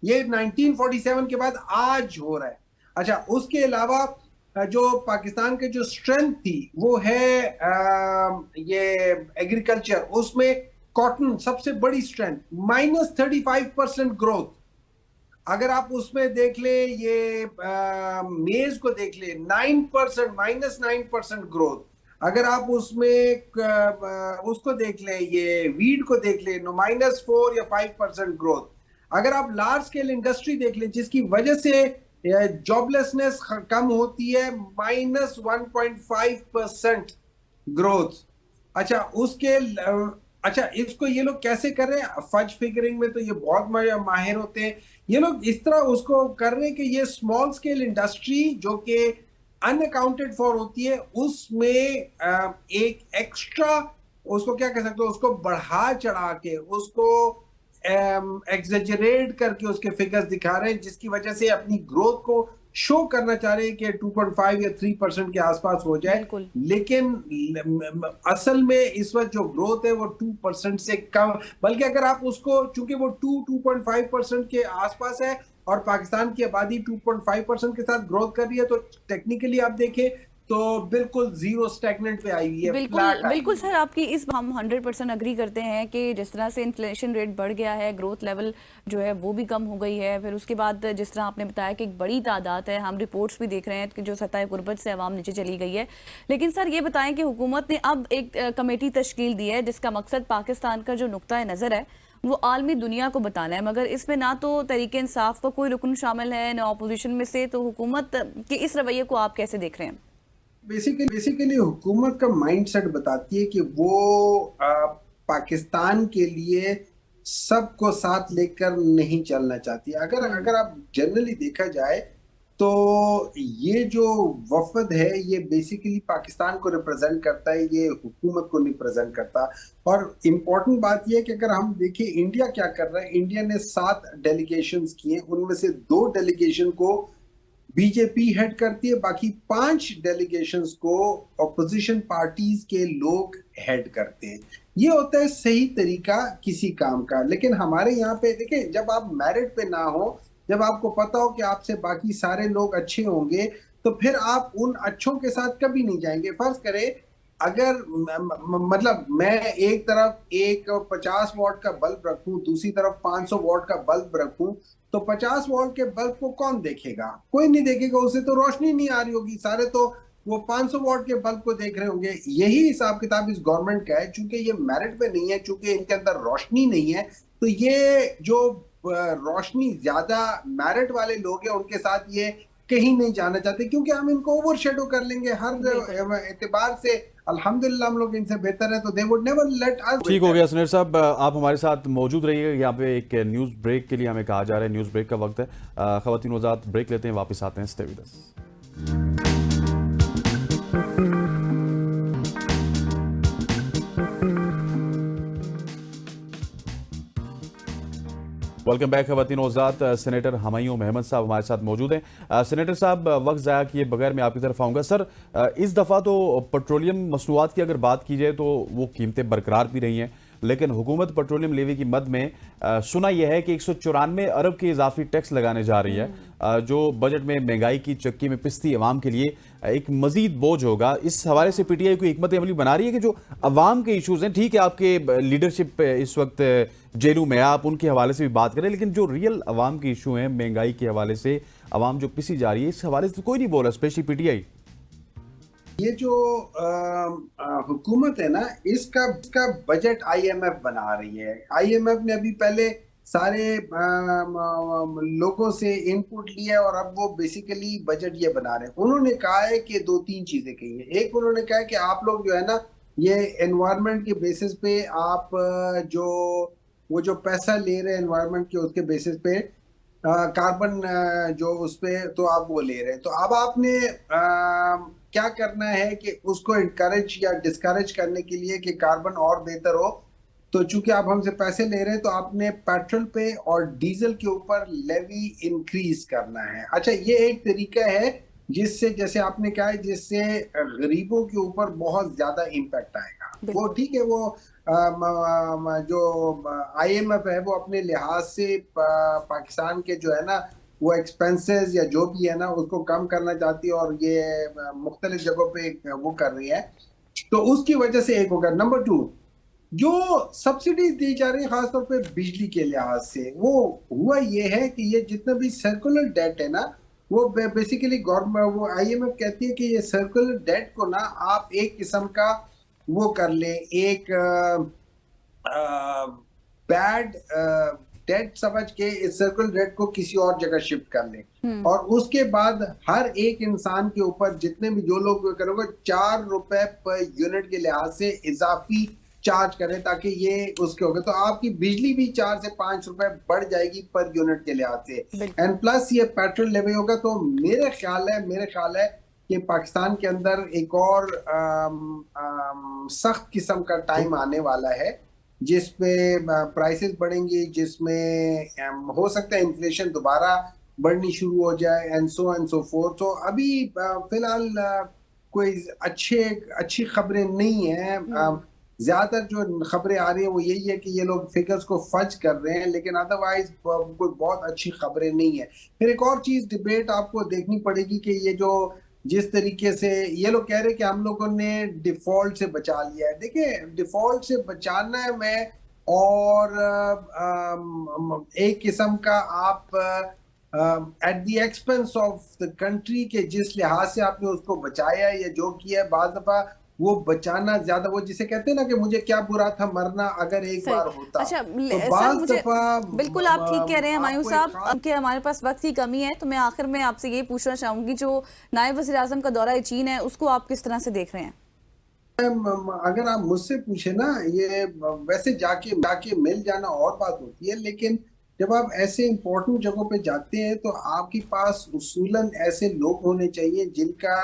ये 1947 के बाद आज हो रहा है। अच्छा, उसके अलावा जो पाकिस्तान के जो स्ट्रेंथ थी वो है ये एग्रीकल्चर, उसमें कॉटन सबसे बड़ी स्ट्रेंथ, -35% ग्रोथ। अगर आप उसमें देख ले, ये मेज को देख ले, 9% -9% ग्रोथ। अगर आप उसमें उसको देख ले, ये वीट को देख ले, -4 या 5% ग्रोथ। अगर आप लार्ज स्केल इंडस्ट्री देख ले जिसकी वजह से जॉबलेसनेस कम होती है, -1.5% ग्रोथ। अच्छा, इसको ये लोग कैसे कर रहे हैं? फज फिगरिंग में तो ये बहुत माहिर होते हैं। ये लोग इस तरह उसको कर रहे हैं कि ये स्मॉल स्केल इंडस्ट्री जो कि अनअकाउंटेड फॉर होती है, उसमें एक एक्स्ट्रा, उसको क्या कह सकते हो, उसको बढ़ा चढ़ा के, उसको एग्जेजरेट करके उसके फिगर्स दिखा रहे हैं, जिसकी वजह से अपनी ग्रोथ को शो करना चाह रहे हैं कि 2.5 या 3% के आसपास हो जाए। लेकिन असल में इस वक्त जो ग्रोथ है वो 2% से कम, बल्कि अगर आप उसको, चूंकि वो 2.5% के आसपास है और पाकिस्तान की आबादी 2.5% के साथ ग्रोथ कर रही है, तो टेक्निकली आप देखें तो बिल्कुल जीरो स्टैग्नेंट पे आई हुई है। बिल्कुल सर, आपकी इस हम 100% अग्री करते हैं कि जिस तरह से इन्फ्लेशन रेट बढ़ गया है, ग्रोथ लेवल जो है वो भी कम हो गई है। फिर उसके बाद जिस तरह आपने बताया कि एक बड़ी तादाद है, हम रिपोर्ट्स भी देख रहे हैं कि जो सतह गुर्बत से अवाम नीचे चली गई है। लेकिन सर ये बताएं कि हुकूमत ने अब एक कमेटी तश्कील दी है जिसका मकसद पाकिस्तान का जो नुक्ता नज़र है वो आलमी दुनिया को बताना है, मगर इसमें ना तो तहरीक इंसाफ का कोई रुकन शामिल है ना अपोजिशन में से। तो हुकूमत के इस रवैये को आप कैसे देख रहे हैं? बेसिकली हुकूमत का माइंडसेट बताती है कि वो पाकिस्तान के लिए सबको साथ लेकर नहीं चलना चाहती। अगर आप जनरली देखा जाए तो ये जो वफद है ये बेसिकली पाकिस्तान को रिप्रेजेंट करता है, ये हुकूमत को नहीं रिप्रेजेंट करता। और इम्पोर्टेंट बात ये है कि अगर हम देखें इंडिया क्या कर रहा है, इंडिया ने 7 डेलीगेशंस किए, उनमें से 2 डेलीगेशन को बीजेपी हेड करती है, बाकी 5 डेलीगेशंस को ऑपोजिशन पार्टीज के लोग हेड करते हैं। ये होता है सही तरीका किसी काम का। लेकिन हमारे यहाँ पे देखिए, जब आप मेरिट पे ना हो, जब आपको पता हो कि आपसे बाकी सारे लोग अच्छे होंगे, तो फिर आप उन अच्छों के साथ कभी नहीं जाएंगे। फर्ज करें, अगर मतलब मैं एक तरफ एक 50 वॉट का बल्ब रखूं, दूसरी तरफ 500 वॉट का बल्ब रखूं, तो 50 वॉट के बल्ब को कौन देखेगा? कोई नहीं देखेगा, उसे तो रोशनी नहीं आ रही होगी, सारे तो वो 500 वॉट के बल्ब को देख रहे होंगे। यही हिसाब किताब इस गवर्नमेंट का है। चूंकि ये मेरिट पे नहीं है, चूंकि इनके अंदर रोशनी नहीं है, तो ये जो रोशनी ज्यादा मेरिट वाले लोग हैं उनके साथ ये कहीं नहीं जाना चाहते, क्योंकि हम इनको ओवरशैडो कर लेंगे हर एतबार से। अल्हम्दुलिल्लाह हम लोग इनसे बेहतर है, तो they would never let us. ठीक हो गया सुनील साहब, आप हमारे साथ मौजूद रहिए। यहाँ पे एक न्यूज़ ब्रेक के लिए हमें कहा जा रहा है, न्यूज़ ब्रेक का वक्त है। ख़वातीन वज़ात ब्रेक लेते हैं, वापस आते हैं। Stay with us. Welcome back ख़वातीन वज़ात। सेनेटर हमायूं अहमद साहब हमारे साथ मौजूद हैं। सेनेटर साहब, वक्त ज़ाया किए बगैर मैं आपकी तरफ आऊँगा। सर, इस दफ़ा तो पेट्रोलियम मसनूआत की अगर बात की जाए तो वो कीमतें बरकरार भी रही हैं, लेकिन हुकूमत पेट्रोलियम लेवी की मद में सुना यह है कि 194 अरब के इजाफी टैक्स लगाने जा रही है, जो बजट में महंगाई की चक्की में पिसती अवाम के लिए एक मजीद बोझ होगा। इस हवाले से पीटीआई को हिकमत अमली बना रही है कि जो अवाम के इशूज़ हैं, ठीक है आपके लीडरशिप इस वक्त जेलू में, आप उनके हवाले से भी बात करें, लेकिन जो रियल अवाम के इशू हैं महंगाई के हवाले से, अवाम जो पिसी जा रही है, इस हवाले से कोई नहीं बोला, स्पेशली पीटीआई। ये जो हुकूमत है ना, इसका बजट आईएमएफ बना रही है। आईएमएफ ने अभी पहले सारे लोगों से इनपुट लिया और अब वो बेसिकली बजट ये बना रहे हैं। उन्होंने कहा है कि 2-3 चीजें कही है। एक, उन्होंने कहा है कि आप लोग जो है ना, ये एनवायरनमेंट के बेसिस पे आप जो पैसा ले रहे हैं एनवायरनमेंट के, उसके बेसिस पे कार्बन जो उस पे तो आप वो ले रहे हैं। तो अब आपने क्या करना है कि उसको इनकरेज या डिस्करेज करने के लिए कि कार्बन और बेहतर हो, तो चूंकि आप हमसे पैसे ले रहे हैं तो आपने पेट्रोल पे और डीजल के ऊपर लेवी इंक्रीज करना है। अच्छा, ये एक तरीका है जिससे, जैसे आपने कहा है, जिससे गरीबों के ऊपर बहुत ज्यादा इम्पैक्ट आएगा। वो ठीक है, वो जो आईएमएफ है वो अपने लिहाज से पाकिस्तान के जो है ना वो एक्सपेंसेस या जो भी है ना उसको कम करना चाहती है, और ये मुख्तलिफ जगहों पे वो कर रही है, तो उसकी वजह से एक होगा। नंबर 2, जो सब्सिडीज दी जा रही है खासतौर पे बिजली के लिहाज से, वो हुआ ये है कि ये जितना भी सर्कुलर डेट है ना, वो बेसिकली गवर्नमेंट, वो आईएमएफ कहती है कि ये सर्कुलर डेट को ना आप एक किस्म का वो कर ले, एक बैड डेट समझ के इस सर्कुलर डेट को किसी और जगह शिफ्ट कर ले, और उसके बाद हर एक इंसान के ऊपर जितने भी जो लोग करोगे 4 रुपए पर यूनिट के लिहाज से इजाफी चार्ज करें, ताकि ये उसके हो गए, तो आपकी बिजली भी 4 से 5 रुपए बढ़ जाएगी पर यूनिट के लिहाज से। एंड प्लस ये पेट्रोल लेवी होगा। तो मेरे ख्याल है कि पाकिस्तान के अंदर एक और सख्त किस्म का टाइम आने वाला है जिसपे प्राइसेस बढ़ेंगी, जिसमें हो सकता है इन्फ्लेशन दोबारा बढ़नी शुरू हो जाए, एंड सो फोर्थ। तो अभी फिलहाल कोई अच्छी खबरें नहीं है। ज्यादातर जो खबरें आ रही हैं वो यही है कि ये लोग फिगर्स को फज कर रहे हैं, लेकिन अदरवाइज कोई बहुत अच्छी खबरें नहीं है। फिर एक और चीज डिबेट आपको देखनी पड़ेगी कि ये जो जिस तरीके से ये लोग कह रहे हैं कि हम लोगों ने डिफॉल्ट से बचा लिया है। देखिए, डिफॉल्ट से बचाना है मैं, और एक किस्म का आप at the expense of the country के जिस लिहाज से आपने उसको बचाया या जो किया है, बाज़ दफा वो बचाना ज्यादा, वो जिसे कहते हैं ना कि मुझे क्या बुरा था मरना अगर एक बार होता। अच्छा, तो सर, मुझे बिल्कुल आप ठीक कह रहे हैं हमायूं साहब कि हमारे पास वक्त की कमी है, तो मैं आखिर में आपसे ये पूछना चाहूंगी, जो नायब वज़ीर आज़म का दौरा चीन है उसको आप किस तरह से देख रहे हैं? अगर आप मुझसे पूछे ना, ये वैसे जाके मिल जाना और बात होती है, लेकिन जब आप ऐसे इंपॉर्टेंट जगहों पे जाते हैं तो आपके पास उसूलन ऐसे लोग होने चाहिए जिनका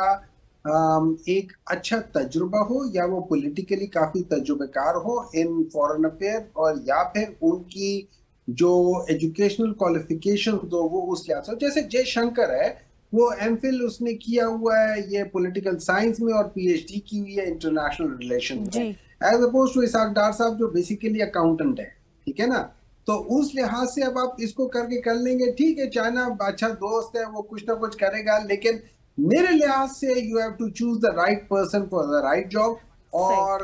एक अच्छा तजुर्बा हो, या वो पॉलिटिकली काफी तजुर्बेकार हो इन फॉरेन अफेयर, और या फिर उनकी जो एजुकेशनल क्वालिफिकेशन हो वो उस लिहाज से। जैसे जयशंकर है, वो एमफिल उसने किया हुआ है ये पॉलिटिकल साइंस में और पीएचडी की हुई है इंटरनेशनल रिलेशन में, एज अपोज टू इसाक डार साहब जो बेसिकली अकाउंटेंट है, ठीक है ना। तो उस लिहाज से अब आप इसको करके कर लेंगे, ठीक है, चाइना अच्छा दोस्त है, वो कुछ ना कुछ करेगा, लेकिन मेरे लिहाज से you have to choose the right person for the right job. और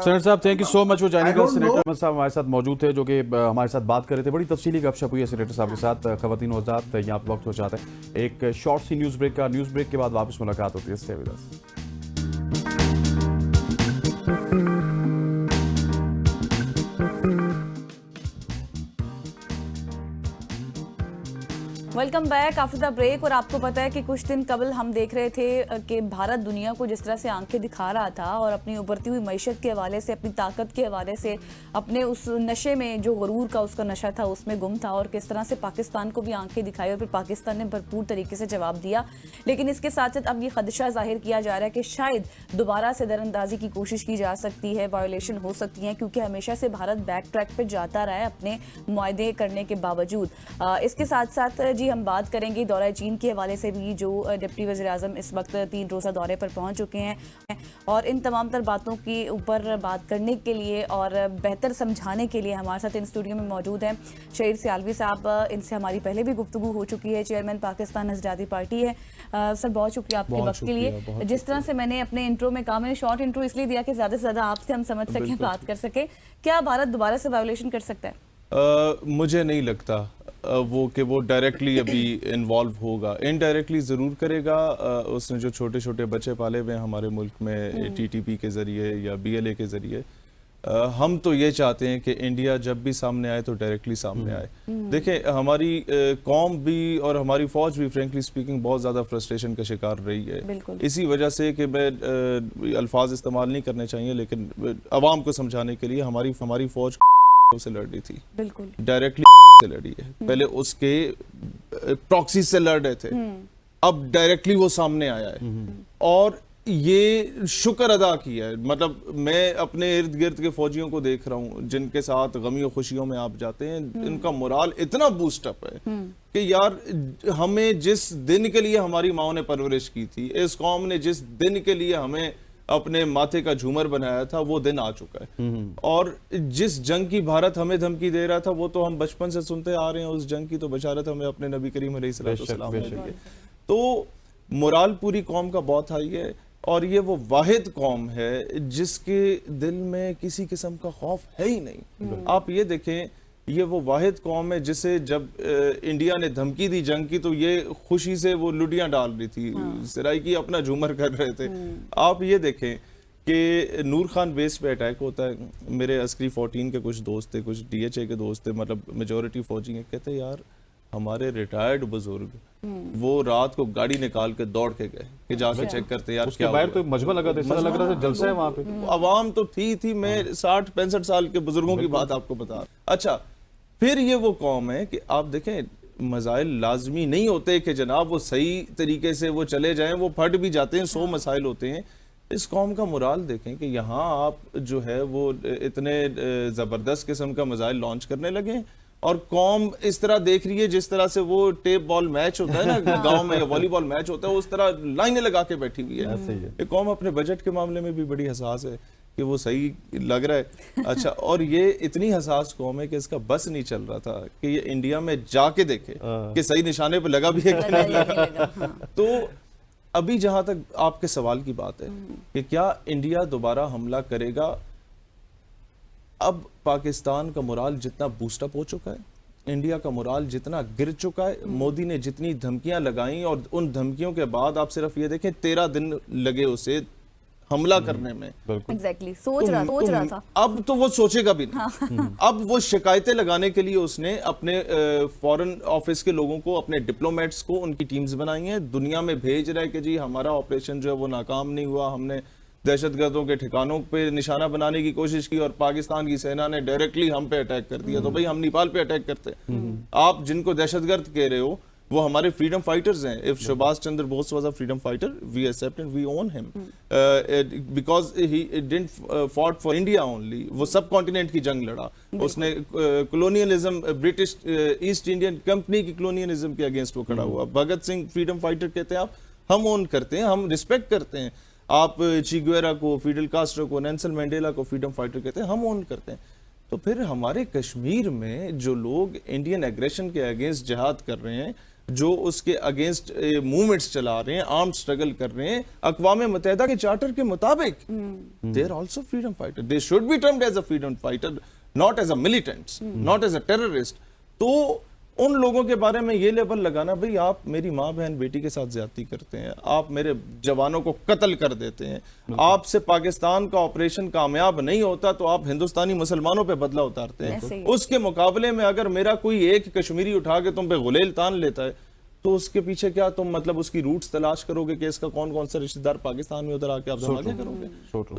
सेनेटर साहब thank you so much for joining us. Senator Ahmed साहब हमारे साथ मौजूद थे जो कि हमारे साथ बात कर रहे थे। बड़ी तफसीली गपशप हुई है सेनेटर साहब के साथ। खवातीन और हज़रात, यहाँ पर वक्त हो जाता है एक शॉर्ट सी न्यूज़ ब्रेक का। न्यूज़ ब्रेक के बाद वापस मुलाकात होती है। Stay with us. Welcome back after the break. और आपको पता है कि कुछ दिन कबल हम देख रहे थे कि भारत दुनिया को जिस तरह से आंखें दिखा रहा था और अपनी उभरती हुई मईशत के हवाले से, अपनी ताकत के हवाले से, अपने उस नशे में जो गरूर का उसका नशा था उसमें गुम था, और किस तरह से पाकिस्तान को भी आंखें दिखाई और फिर पाकिस्तान ने भरपूर तरीके से जवाब दिया। लेकिन इसके साथ साथ अब ये खदशा जाहिर किया जा रहा है कि शायद दोबारा से दरअंदाजी की कोशिश की जा सकती है, वायोलेशन हो सकती है, क्योंकि हमेशा से भारत बैक ट्रैक पर जाता रहा है अपने मुआहदे करने के बावजूद। इसके साथ साथ जी हम बात करेंगे दौरा चीन के हवाले से भी, जो डिप्टी वज़ीर आज़म इस वक्त 3 रोज़ा दौरे पर पहुंच चुके हैं। और इन तमाम तर बातों के ऊपर बात करने के लिए और बेहतर समझाने के लिए हमारे साथ इन स्टूडियो में मौजूद हैं शहीर सियालवी साहब। इनसे हमारी पहले भी गुफ्तगू हो चुकी है। चेयरमैन पाकिस्तान नजराती पार्टी है। सर बहुत शुक्रिया आपके वक्त के लिए। जिस तरह से मैंने अपने इंट्रो में कहा, मैंने शॉर्ट इंट्रो इसलिए दिया कि ज़्यादा से ज़्यादा आपसे हम समझ सकें, बात कर सकें। क्या भारत दोबारा से वायोलेशन कर सकता है? मुझे नहीं लगता वो डायरेक्टली अभी इन्वॉल्व होगा। इनडायरेक्टली ज़रूर करेगा। उसने जो छोटे छोटे बच्चे पाले हुए हैं हमारे मुल्क में टीटीपी के ज़रिए या बीएलए के ज़रिए, हम तो ये चाहते हैं कि इंडिया जब भी सामने आए तो डायरेक्टली सामने आए। देखें, हमारी कौम भी और हमारी फ़ौज भी फ्रेंकली स्पीकिंग बहुत ज़्यादा फ्रस्ट्रेशन का शिकार रही है। इसी वजह से कि मैं अल्फाज इस्तेमाल नहीं करने चाहिए, लेकिन अवाम को समझाने के लिए हमारी फ़ौज से लड़ रही थी, बिल्कुल डायरेक्टली से लड़ी है। पहले उसके प्रॉक्सी से लड़ रहे थे, अब डायरेक्टली वो सामने आया है और ये शुक्र अदा किया है। मतलब मैं अपने इर्द गिर्द के फौजियों को देख रहा हूँ जिनके साथ गमियों खुशियों में आप जाते हैं, इनका मोराल इतना बूस्टअप है कि यार, हमें जिस दिन के लिए हमारी माओ ने परवरिश की थी, इस कौम ने जिस दिन के लिए हमें अपने माथे का झूमर बनाया था, वो दिन आ चुका है। और जिस जंग की भारत हमें धमकी दे रहा था, वो तो हम बचपन से सुनते आ रहे हैं। उस जंग की तो बशारत हमें अपने नबी करीम अलैहिस्सलाम ने दी है। तो मोराल पूरी कौम का बहुत हाई है और ये वो वाहिद कौम है जिसके दिल में किसी किस्म का खौफ है ही नहीं। आप ये देखें, ये वो वाहिद कौम है जिसे जब इंडिया ने धमकी दी जंग की, तो ये खुशी से वो लुटियां डाल रही थी, सराइकी अपना झूमर कर रहे थे। आप ये देखें कि नूर खान बेस पे अटैक होता है। मेरे अस्करी 14 के कुछ दोस्त थे, कुछ डीएचए के दोस्त थे, मतलब मेजॉरिटी फौजी हैं। कहते यार, हमारे रिटायर्ड बुजुर्ग वो रात को गाड़ी निकाल के दौड़ के गए कि जाके चेक करते यार उसके बाहर तो मजमा लगा था, ऐसा लग रहा था जलसा है वहां पे। आवाम तो थी। मैं 60-65 साल के बुजुर्गों की बात आपको बता। अच्छा, फिर ये वो कौम है कि आप देखें, मसाइल लाजमी नहीं होते कि जनाब वो सही तरीके से वो चले जाएं, वो फट भी जाते हैं। 100 मसाइल होते हैं। इस कौम का मोराल देखें कि यहाँ आप जो है वो इतने ज़बरदस्त किस्म का मसाइल लॉन्च करने लगे और कौम इस तरह देख रही है जिस तरह से वो टेप बॉल मैच होता है ना गांव में, या वॉलीबॉल मैच होता है, उस तरह लाइनें लगा के बैठी हुई है। ये कौम अपने बजट के मामले में भी बड़ी हसास है कि वो सही लग रहा है। अच्छा, और ये इतनी हसास कौम है कि इसका बस नहीं चल रहा था कि ये इंडिया में जाके देखे कि सही निशाने पे लगा भी है कि नहीं लगा। तो अभी जहां तक आपके सवाल की बात है कि क्या इंडिया दोबारा हमला करेगा, अब पाकिस्तान का मोराल जितना बूस्टअप हो चुका है, इंडिया का मोराल जितना गिर चुका है, मोदी ने जितनी धमकियां लगाई और उन धमकियों के बाद आप सिर्फ ये देखें 13 दिन लगे उसे हमला करने में। एग्जैक्टली सोच रहा था। अब तो वो सोचेगा भी नहीं। अब वो शिकायतें लगाने के लिए उसने अपने फॉरेन ऑफिस के लोगों को, अपने डिप्लोमेट्स को, उनकी टीम्स बनाई हैं, दुनिया में भेज रहा है कि जी हमारा ऑपरेशन जो है वो नाकाम नहीं हुआ, हमने दहशतगर्दों के ठिकानों पे निशाना बनाने की कोशिश की और पाकिस्तान की सेना ने डायरेक्टली हम पे अटैक कर दिया। तो भाई हम नेपाल पे अटैक करते हैं। आप जिनको दहशतगर्द कह रहे हो वो हमारे फ्रीडम फाइटर्स हैं. If Subhash Chandra Bose was a freedom fighter, we accept and we own him because he didn't fought for India only. वो सब कॉन्टिनेंट की जंग लड़ा. उसने colonialism, British East Indian company की कॉलोनियलिज्म के अगेंस्ट वो खड़ा हुआ. भगत सिंह फ्रीडम फाइटर कहते हैं आप, हम ओन करते हैं, हम रिस्पेक्ट करते हैं. आप चे गुवेरा को, फिडेल कास्ट्रो को, नेल्सन मंडेला को फ्रीडम फाइटर कहते हैं, हम ओन करते हैं. तो फिर हमारे कश्मीर में जो लोग इंडियन एग्रेशन के अगेंस्ट जिहाद कर रहे हैं, जो उसके अगेंस्ट मूवमेंट्स चला रहे हैं, आर्म्ड स्ट्रगल कर रहे हैं, अक़वाम मुत्तहिदा के चार्टर के मुताबिक, they are also freedom fighter. They should be termed as a freedom fighter, not as a militants, not as a terrorist. तो उन लोगों के बारे में ये लेबल लगाना, भाई आप मेरी माँ बहन बेटी के साथ ज्यादती करते हैं, आप मेरे जवानों को कत्ल कर देते हैं, आपसे पाकिस्तान का ऑपरेशन कामयाब नहीं होता तो आप हिंदुस्तानी मुसलमानों पे बदला उतारते हैं. उसके मुकाबले में अगर मेरा कोई एक कश्मीरी उठा के तुम पे गुलेल तान लेता है, तो उसके पीछे क्या तुम मतलब उसकी रूट्स तलाश करोगे कि इसका कौन कौन सा रिश्तेदार पाकिस्तान में उधर आके आप धमाके करोगे.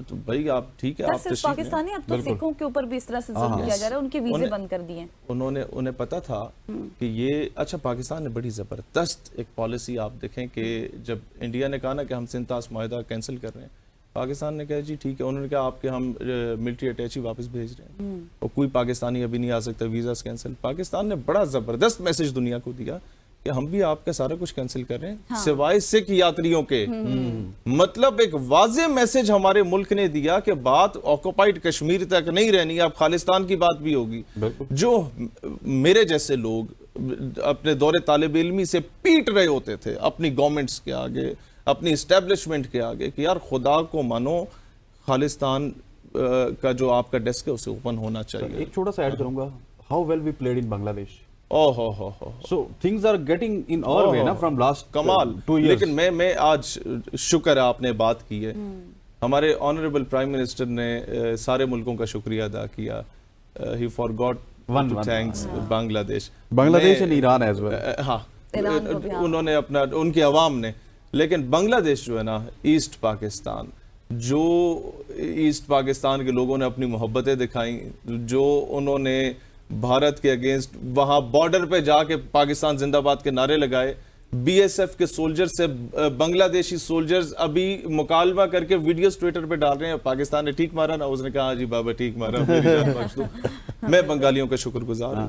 तो भाई आप ठीक है, आप सिर्फ पाकिस्तानी, अब तो सिखों के ऊपर भी इस तरह से जुल्म किया जा रहा है, उनके वीजे बंद कर दिए. उन्हें पता था कि ये अच्छा, पाकिस्तान ने बड़ी जबरदस्त एक पॉलिसी आप देखें कि जब इंडिया ने कहा ना कि हम सिंतास मुआहदा कैंसिल कर रहे हैं, पाकिस्तान ने कहा जी ठीक है. उन्होंने कहा आपके हम मिलिट्री अटैची वापस भेज रहे हैं और कोई पाकिस्तानी अभी नहीं आ सकता, वीजा कैंसिल. पाकिस्तान ने बड़ा जबरदस्त मैसेज दुनिया को दिया कि हम भी आपका सारा कुछ कैंसिल कर रहे हैं, सिवाय सिख यात्रियों के. मतलब एक वाज़े मैसेज हमारे मुल्क ने दिया कि बात ऑक्युपाइड कश्मीर तक नहीं रहनी, अब खालिस्तान की बात भी होगी. जो मेरे जैसे लोग अपने दौरे तालिब इल्मी से पीट रहे होते थे अपनी गवर्नमेंट्स के आगे, अपनी इस्टेब्लिशमेंट के आगे, कि यार खुदा को मानो, खालिस्तान का जो आपका डेस्क है उसे ओपन होना चाहिए. एक छोटा सा ऐड करूंगा, how well we played in Bangladesh. So things are getting in our way ना from last कमाल 2 years. लेकिन मैं आज शुक्र है आपने बात की है. हमारे ऑनरेबल प्राइम मिनिस्टर ने सारे मुल्कों का शुक्रिया अदा किया. He forgot to thanks Bangladesh and Iran as well. हाँ, उन्होंने अपना, उनके अवाम ने. लेकिन बांग्लादेश जो है ना, ईस्ट पाकिस्तान, जो ईस्ट पाकिस्तान के लोगों ने अपनी मोहब्बतें दिखाई, जो उन्होंने भारत के अगेंस्ट वहां बॉर्डर पे जाके पाकिस्तान जिंदाबाद के नारे लगाए. बीएसएफ के सोल्जर्स से बांग्लादेशी सोल्जर्स अभी मुकालमा करके वीडियोस ट्विटर पे डाल रहे हैं, पाकिस्तान ने ठीक मारा ना, उसने कहा जी बाबा ठीक मारा, मेरी जान बख्श दो. मैं बंगालियों का शुक्रगुजार हूं.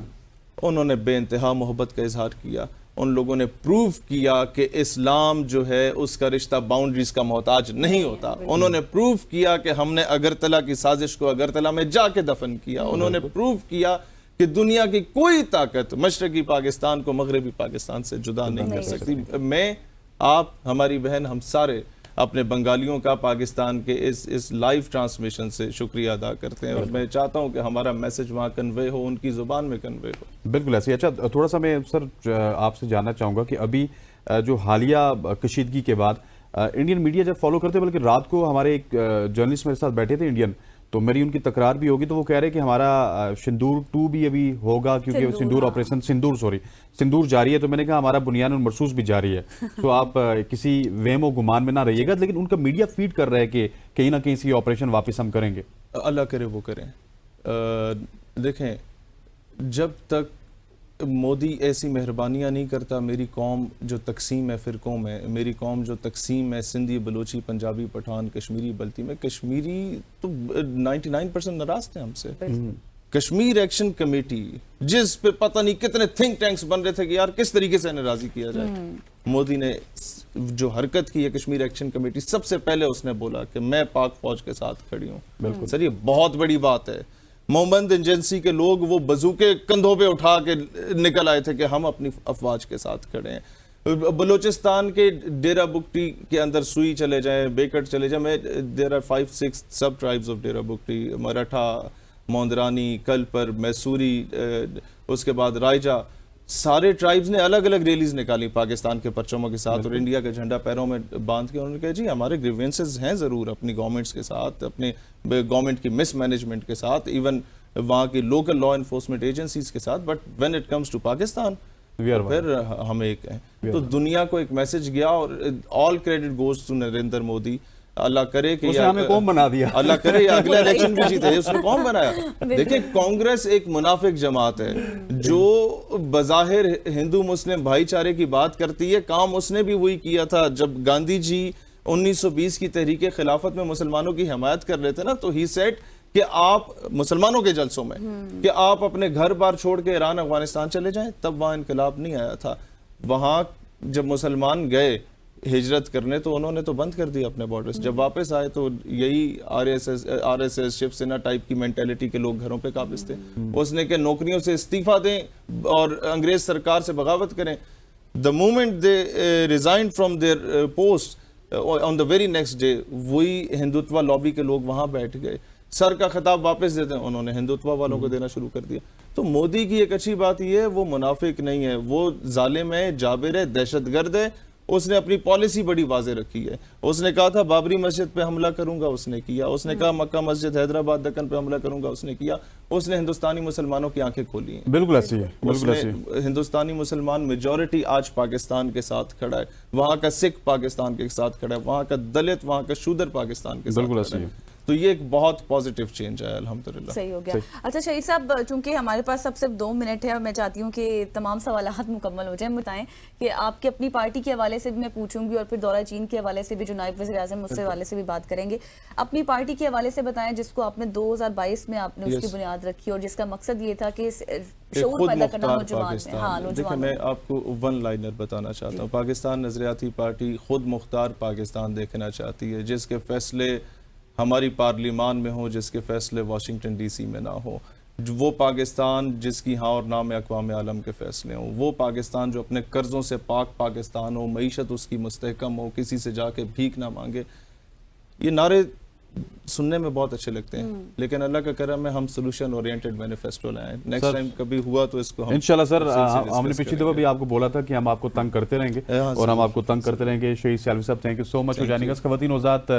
उन्होंने बेइंतहा मोहब्बत का इजहार किया. उन लोगों ने प्रूव किया कि इस्लाम जो है उसका रिश्ता बाउंड्रीज का मोहताज नहीं होता. उन्होंने प्रूव किया कि हमने अगरतला की साजिश को अगरतला में जाके दफन किया. उन्होंने प्रूव किया कि दुनिया की कोई ताकत मशरकी पाकिस्तान को मगरबी पाकिस्तान से जुदा नहीं कर सकती. मैं, आप, हमारी बहन, हम सारे अपने बंगालियों का पाकिस्तान के इस लाइव ट्रांसमिशन से शुक्रिया अदा करते हैं. और मैं चाहता हूं कि हमारा मैसेज वहां कन्वे हो, उनकी जुबान में कन्वे हो. बिल्कुल ऐसे. अच्छा, थोड़ा सा मैं सर आपसे जानना चाहूँगा कि अभी जो हालिया कशीदगी के बाद इंडियन मीडिया जब फॉलो करते, बल्कि रात को हमारे एक जर्नलिस्ट मेरे साथ बैठे थे इंडियन, तो मेरी उनकी तकरार भी होगी, तो वो कह रहे हैं कि हमारा सिंदूर 2 भी अभी होगा, क्योंकि सिंदूर ऑपरेशन सिंदूर जारी है. तो मैंने कहा हमारा बुनियान और मरसूस भी जारी है, तो आप किसी वहम गुमान में ना रहिएगा. लेकिन उनका मीडिया फीड कर रहा है कि कहीं ना कहीं से ऑपरेशन वापस हम करेंगे. अल्लाह करे वो करें. देखें, जब तक मोदी ऐसी मेहरबानियां नहीं करता, मेरी कौम जो तकसीम है फिरकों में, मेरी कौम जो तकसीम है सिंधी, बलोची, पंजाबी, पठान, कश्मीरी, बल्ती में, कश्मीरी तो 99% नाराज थे हमसे. कश्मीर एक्शन कमेटी, जिस पे पता नहीं कितने थिंक टैंक्स बन रहे थे कि यार किस तरीके से नाराजी किया जाए, मोदी ने जो हरकत की है कश्मीर एक्शन कमेटी, सबसे पहले उसने बोला कि मैं पाक फौज के साथ खड़ी हूँ. सर ये बहुत बड़ी बात है. मोहम्मद एजेंसी के लोग वो बजूके कंधों पे उठा के निकल आए थे कि हम अपनी अफवाज के साथ खड़े हैं. बलूचिस्तान के डेरा बुगटी के अंदर सुई चले जाए, बेकट चले जाए, देयर आर 5-6 सब ट्राइब्स ऑफ डेरा बुगटी, मराठा, मोंदरानी, कलपर, मैसूरी, उसके बाद रायजा, सारे ट्राइब्स ने अलग अलग रैलीज निकाली पाकिस्तान के परचमों के साथ और इंडिया का झंडा पैरों में बांध के. उन्होंने कहा जी हमारे ग्रीवेंसेस हैं ज़रूर अपनी गवर्नमेंट्स के साथ, अपने गवर्नमेंट की मिसमैनेजमेंट के साथ, इवन वहाँ की लोकल लॉ एनफोर्समेंट एजेंसीज के साथ, but when it comes to Pakistan फिर हम एक हैं. तो दुनिया को एक मैसेज गया और all credit goes to Narendra Modi. अल्लाह करे कि उसने हमें कौन बना दिया। अल्लाह करे अगला इलेक्शन भी जीते, उसने कौन बनाया। देखिए कांग्रेस एक मुनाफिक जमात है जो बज़ाहिर हिंदू मुस्लिम भाईचारे की बात करती है, काम उसने भी वही किया था जब गांधी जी 1920 की तहरीक खिलाफत में मुसलमानों की हिमायत कर रहे थे ना, तो ही सेड कि आप मुसलमानों के जलसों में कि आप अपने घर बार छोड़ के ईरान अफगानिस्तान चले जाएं, तब वहां इनकलाब नहीं आया था। वहां जब मुसलमान गए हिजरत करने तो उन्होंने तो बंद कर दिया अपने बॉर्डर्स, जब वापस आए तो यही आरएसएस शिवसेना टाइप की मेंटेलिटी के लोग घरों पे काबिज थे। उसने के नौकरियों से इस्तीफा दें और अंग्रेज सरकार से बगावत करें। The moment they resign from there post on the very next day वही हिंदुत्व लॉबी के लोग वहां बैठ गए, सर का खिताब वापस देते हैं, उन्होंने हिंदुत्व वालों को देना शुरू कर दिया। तो मोदी की एक अच्छी बात यह है वो मुनाफिक नहीं है, वो जालिम है, जाबिर है, दहशतगर्द है। उसने अपनी पॉलिसी बड़ी वाजे रखी है। उसने कहा था बाबरी मस्जिद पे हमला करूंगा, उसने किया। उसने कहा मक्का मस्जिद हैदराबाद दक्कन पे हमला करूंगा, उसने किया। उसने हिंदुस्तानी मुसलमानों की आंखें खोली हैं। बिल्कुल ऐसी है, बिल्कुल ऐसी है। हिंदुस्तानी मुसलमान मेजॉरिटी आज पाकिस्तान के साथ खड़ा है, वहां का सिख पाकिस्तान के साथ खड़ा है, वहां का दलित, वहां का शूदर पाकिस्तान के साथ बिल्कुल खड़ा ऐसी है। है। तो ये एक बहुत पॉजिटिव चेंज है अल्हम्दुलिल्लाह। सही हो गया। अच्छा शहीद साहब, चूंकि हमारे पास अब सिर्फ 2 मिनट है और मैं चाहती हूँ कि तमाम सवालात मुकम्मल हो जाएं, बताएं कि आपकी अपनी पार्टी के हवाले से भी मैं पूछूंगी और फिर दौरा चीन के हवाले से भी जो नायब वज़ीर आज़म उसके हवाले से भी बात करेंगे। अपनी पार्टी के हवाले से बताएं जिसको आपने 2022 में आपने उसकी बुनियाद रखी और जिसका मकसद ये था कि शऊर पैदा करना नौजवान में। हाँ, देखिए मैं आपको वन लाइनर बताना चाहता हूँ। पाकिस्तान नजरियाती पार्टी खुद मुख्तार पाकिस्तान देखना चाहती है, जिसके फैसले हमारी पार्लिमान में हो, जिसके फैसले वाशिंगटन डीसी में ना हो। वो पाकिस्तान जिसकी हाँ और ना में अक़वाम आलम के फैसले हों। वो पाकिस्तान जो अपने कर्ज़ों से पाक पाकिस्तान हो, मईशत उसकी मुस्तहकम हो, किसी से जाके भीख ना मांगे। ये नारे सुनने में बहुत अच्छे लगते हैं, लेकिन अल्लाह का करम है हम सोल्यूशन ओरिएंटेड मैनिफेस्टो लाए। नेक्स्ट टाइम कभी हुआ तो इसको हम इंशाल्लाह सर, हमने पिछली दफा भी आपको बोला था कि हम आपको तंग करते रहेंगे और हम आपको तंग करते रहेंगे। शहीद सियालवी साहब, thank you so much for joining अस। ख़वातीन हज़रात,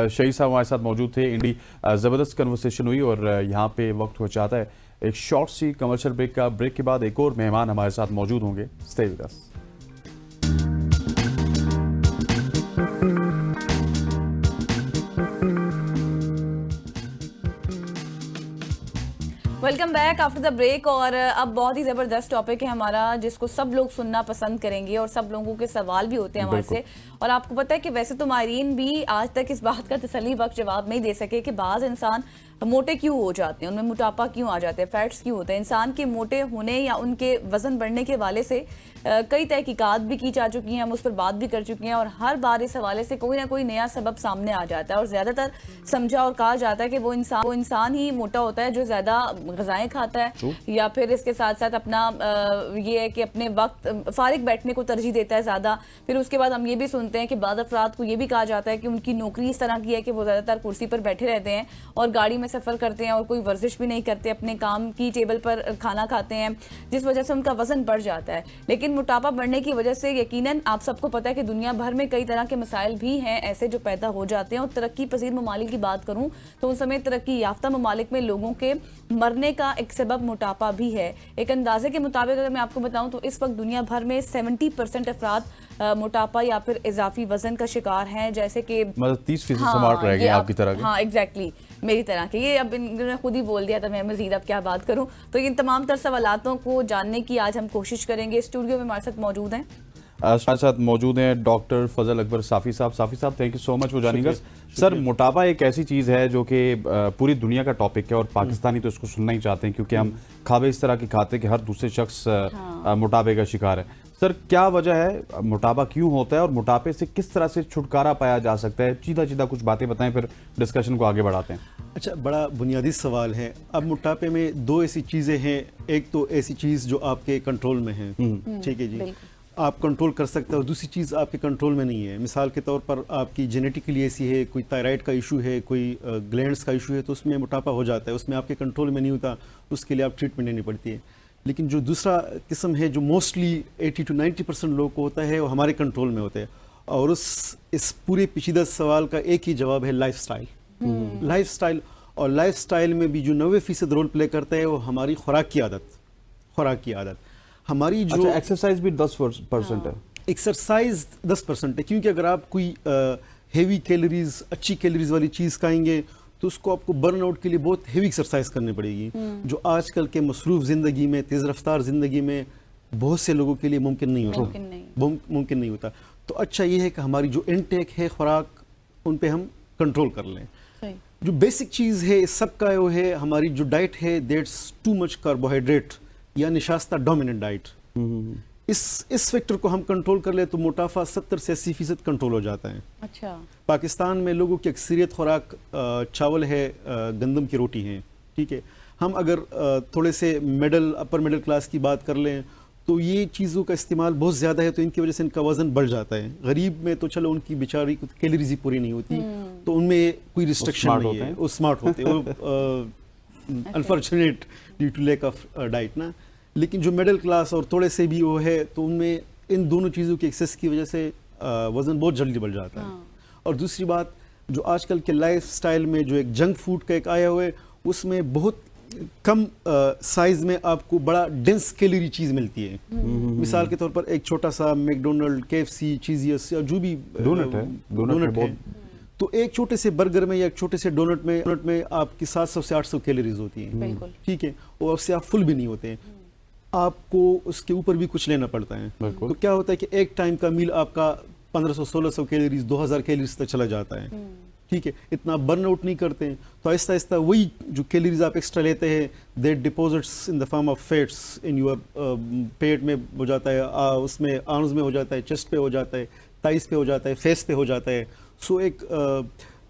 शहीद साहब हमारे साथ मौजूद थे। इंडी ज़बरदस्त कन्वर्सेशन हुई और यहाँ पे वक्त हो जाता है एक शॉर्ट सी कमर्शियल ब्रेक का। ब्रेक के बाद एक और मेहमान हमारे साथ मौजूद होंगे। Stay with us. Welcome back after the break. और अब बहुत ही ज़बरदस्त टॉपिक है हमारा जिसको सब लोग सुनना पसंद करेंगे और सब लोगों के सवाल भी होते हैं हमारे से। और आपको पता है कि वैसे तो मायरीन भी आज तक इस बात का तसल्ली बख्श जवाब नहीं दे सके कि बाज़ इंसान मोटे क्यों हो जाते हैं, उनमें मोटापा क्यों आ जाते हैं, फैट्स क्यों होते हैं। इंसान के मोटे होने या उनके वजन बढ़ने के हवाले से कई तहकीकात भी की जा चुकी हैं, हम उस पर बात भी कर चुके हैं और हर बार इस हवाले से कोई ना कोई नया सबब सामने आ जाता है। और ज़्यादातर समझा और कहा जाता है कि वो इंसान ही मोटा होता है जो ज़्यादा ग़िज़ाएँ खाता है या फिर इसके साथ साथ अपना ये है कि अपने वक्त फारिग बैठने को तरजीह देता है ज़्यादा। फिर उसके बाद हम ये भी सुनते हैं कि बाद अफराद को ये भी कहा जाता है कि उनकी नौकरी इस तरह की है कि वो ज़्यादातर कुर्सी पर बैठे रहते हैं और गाड़ी में सफ़र करते हैं और कोई वर्जिश भी नहीं करते, अपने काम की टेबल पर खाना खाते हैं, जिस वजह से उनका वजन बढ़ जाता है। लेकिन मोटापा बढ़ने की वजह से यकीनन आप सबको पता है कि दुनिया भर में कई तरह के मसाइल भी हैं ऐसे जो पैदा हो जाते हैं। और तरक्की पसीर ममालिक की बात करूं तो उन समय तरक्की याफ्ता ममालिक में लोगों के मरने का एक सबब मोटापा भी है। एक अंदाजे के मुताबिक अगर मैं आपको बताऊं तो इस वक्त दुनिया भर में 70% अफराद मोटापा या फिर इजाफी वजन का शिकार हैं, जैसे कि मतलब 30% स्मार्ट रह गए आपकी तरह के। हाँ एग्जैक्टली मेरी तरह के। ये अब इन्होंने खुद ही बोल दिया था, मैं मजीद अब क्या बात करूं। तो इन तमाम तर सवालातों को जानने की आज हम कोशिश करेंगे। स्टूडियो में हमारे साथ मौजूद हैं हमारे साथ मौजूद हैं डॉक्टर फजल अकबर साफ़ी साहब। साफ़ी साहब, thank you so much for joining us. Sir, मोटापा एक ऐसी चीज़ है जो कि पूरी दुनिया का टॉपिक है और पाकिस्तानी तो इसको सुनना ही चाहते हैं क्योंकि हम खावे इस तरह के खाते हैं कि हर दूसरे शख्स मोटापे का शिकार है। सर, क्या वजह है, मोटापा क्यों होता है और मोटापे से किस तरह से छुटकारा पाया जा सकता है? सीधा सीधा कुछ बातें बताएं, फिर डिस्कशन को आगे बढ़ाते हैं। अच्छा, बड़ा बुनियादी सवाल है। अब मोटापे में 2 ऐसी चीज़ें हैं। एक तो ऐसी चीज़ जो आपके कंट्रोल में है, ठीक है जी, आप कंट्रोल कर सकते हो, और दूसरी चीज़ आपके कंट्रोल में नहीं है। मिसाल के तौर पर आपकी जेनेटिकली ऐसी है, कोई थायराइड का इशू है, कोई ग्लैंड्स का इशू है, तो उसमें मोटापा हो जाता है, उसमें आपके कंट्रोल में नहीं होता, उसके लिए आप ट्रीटमेंट लेनी पड़ती है। लेकिन जो दूसरा किस्म है जो मोस्टली 80 to 90% लोगों को होता है, वो हमारे कंट्रोल में होते हैं। और इस पूरे पेचीदा सवाल का एक ही जवाब है लाइफस्टाइल। लाइफस्टाइल, और लाइफस्टाइल में भी जो 90% रोल प्ले करता है वो हमारी खुराक की आदत। हमारी जो एक्सरसाइज भी 10% है। एक्सरसाइज 10% है, क्योंकि अगर आप कोई हेवी कैलोरीज, अच्छी कैलोरीज वाली चीज़ खाएंगे तो उसको आपको बर्नआउट के लिए बहुत हेवी एक्सरसाइज करनी पड़ेगी, जो आजकल के मसरूफ ज़िंदगी में, तेज़ रफ्तार ज़िंदगी में बहुत से लोगों के लिए मुमकिन नहीं होता। मुमकिन नहीं होता। तो अच्छा ये है कि हमारी जो इनटेक है खुराक, उन पे हम कंट्रोल कर लें। जो बेसिक चीज़ है इस सब का वो है हमारी जो डाइट है, दैट्स टू मच कार्बोहाइड्रेट या निशास्ता डोमिनेंट डाइट। इस फैक्टर को हम कंट्रोल कर ले तो मोटापा 70 से 80% कंट्रोल हो जाता है। अच्छा। पाकिस्तान में लोगों की अक्सरियत खुराक चावल है, गंदम की रोटी है, ठीक है। हम अगर थोड़े से अपर मिडिल क्लास की बात कर लें तो ये चीज़ों का इस्तेमाल बहुत ज़्यादा है, तो इनकी वजह से इनका वज़न बढ़ जाता है। गरीब में तो चलो उनकी बेचारी को कैलोरीज ही पूरी नहीं होती, तो उनमें कोई रिस्ट्रिक्शन नहीं है, वो स्मार्ट होते हैं, वो unfortunate due to lack of diet ना। लेकिन जो मिडिल क्लास और थोड़े से भी वो है तो उनमें इन दोनों चीज़ों के एक्सेस की वजह से वज़न बहुत जल्दी बढ़ जाता है। और दूसरी बात, जो आजकल के लाइफस्टाइल में जो एक जंक फूड का एक आया हुआ है, उसमें बहुत कम साइज में आपको बड़ा डेंस कैलोरी चीज़ मिलती है। मिसाल के तौर पर एक छोटा सा मैकडोनल्ड, KFC, चीज़ियस या जो भी डोनट है, तो एक छोटे से बर्गर में या एक छोटे से डोनट में आपकी 700 से 800 कैलोरीज होती हैं, ठीक है, और उससे आप फुल भी नहीं होते हैं, आपको उसके ऊपर भी कुछ लेना पड़ता है। तो क्या होता है कि एक टाइम का मील आपका 1500-1600 कैलोरीज, 2000 कैलोरीज तक चला जाता है, ठीक है। इतना बर्न आउट नहीं करते हैं, तो आहिस्ता आहिस्ता वही जो कैलोरीज आप एक्स्ट्रा लेते हैं, that deposits in the form of fats in your पेट में हो जाता है, उसमें आर्म्स में हो जाता है, चेस्ट पे हो जाता है, थाइस पे हो जाता है, फेस पे हो जाता है। सो एक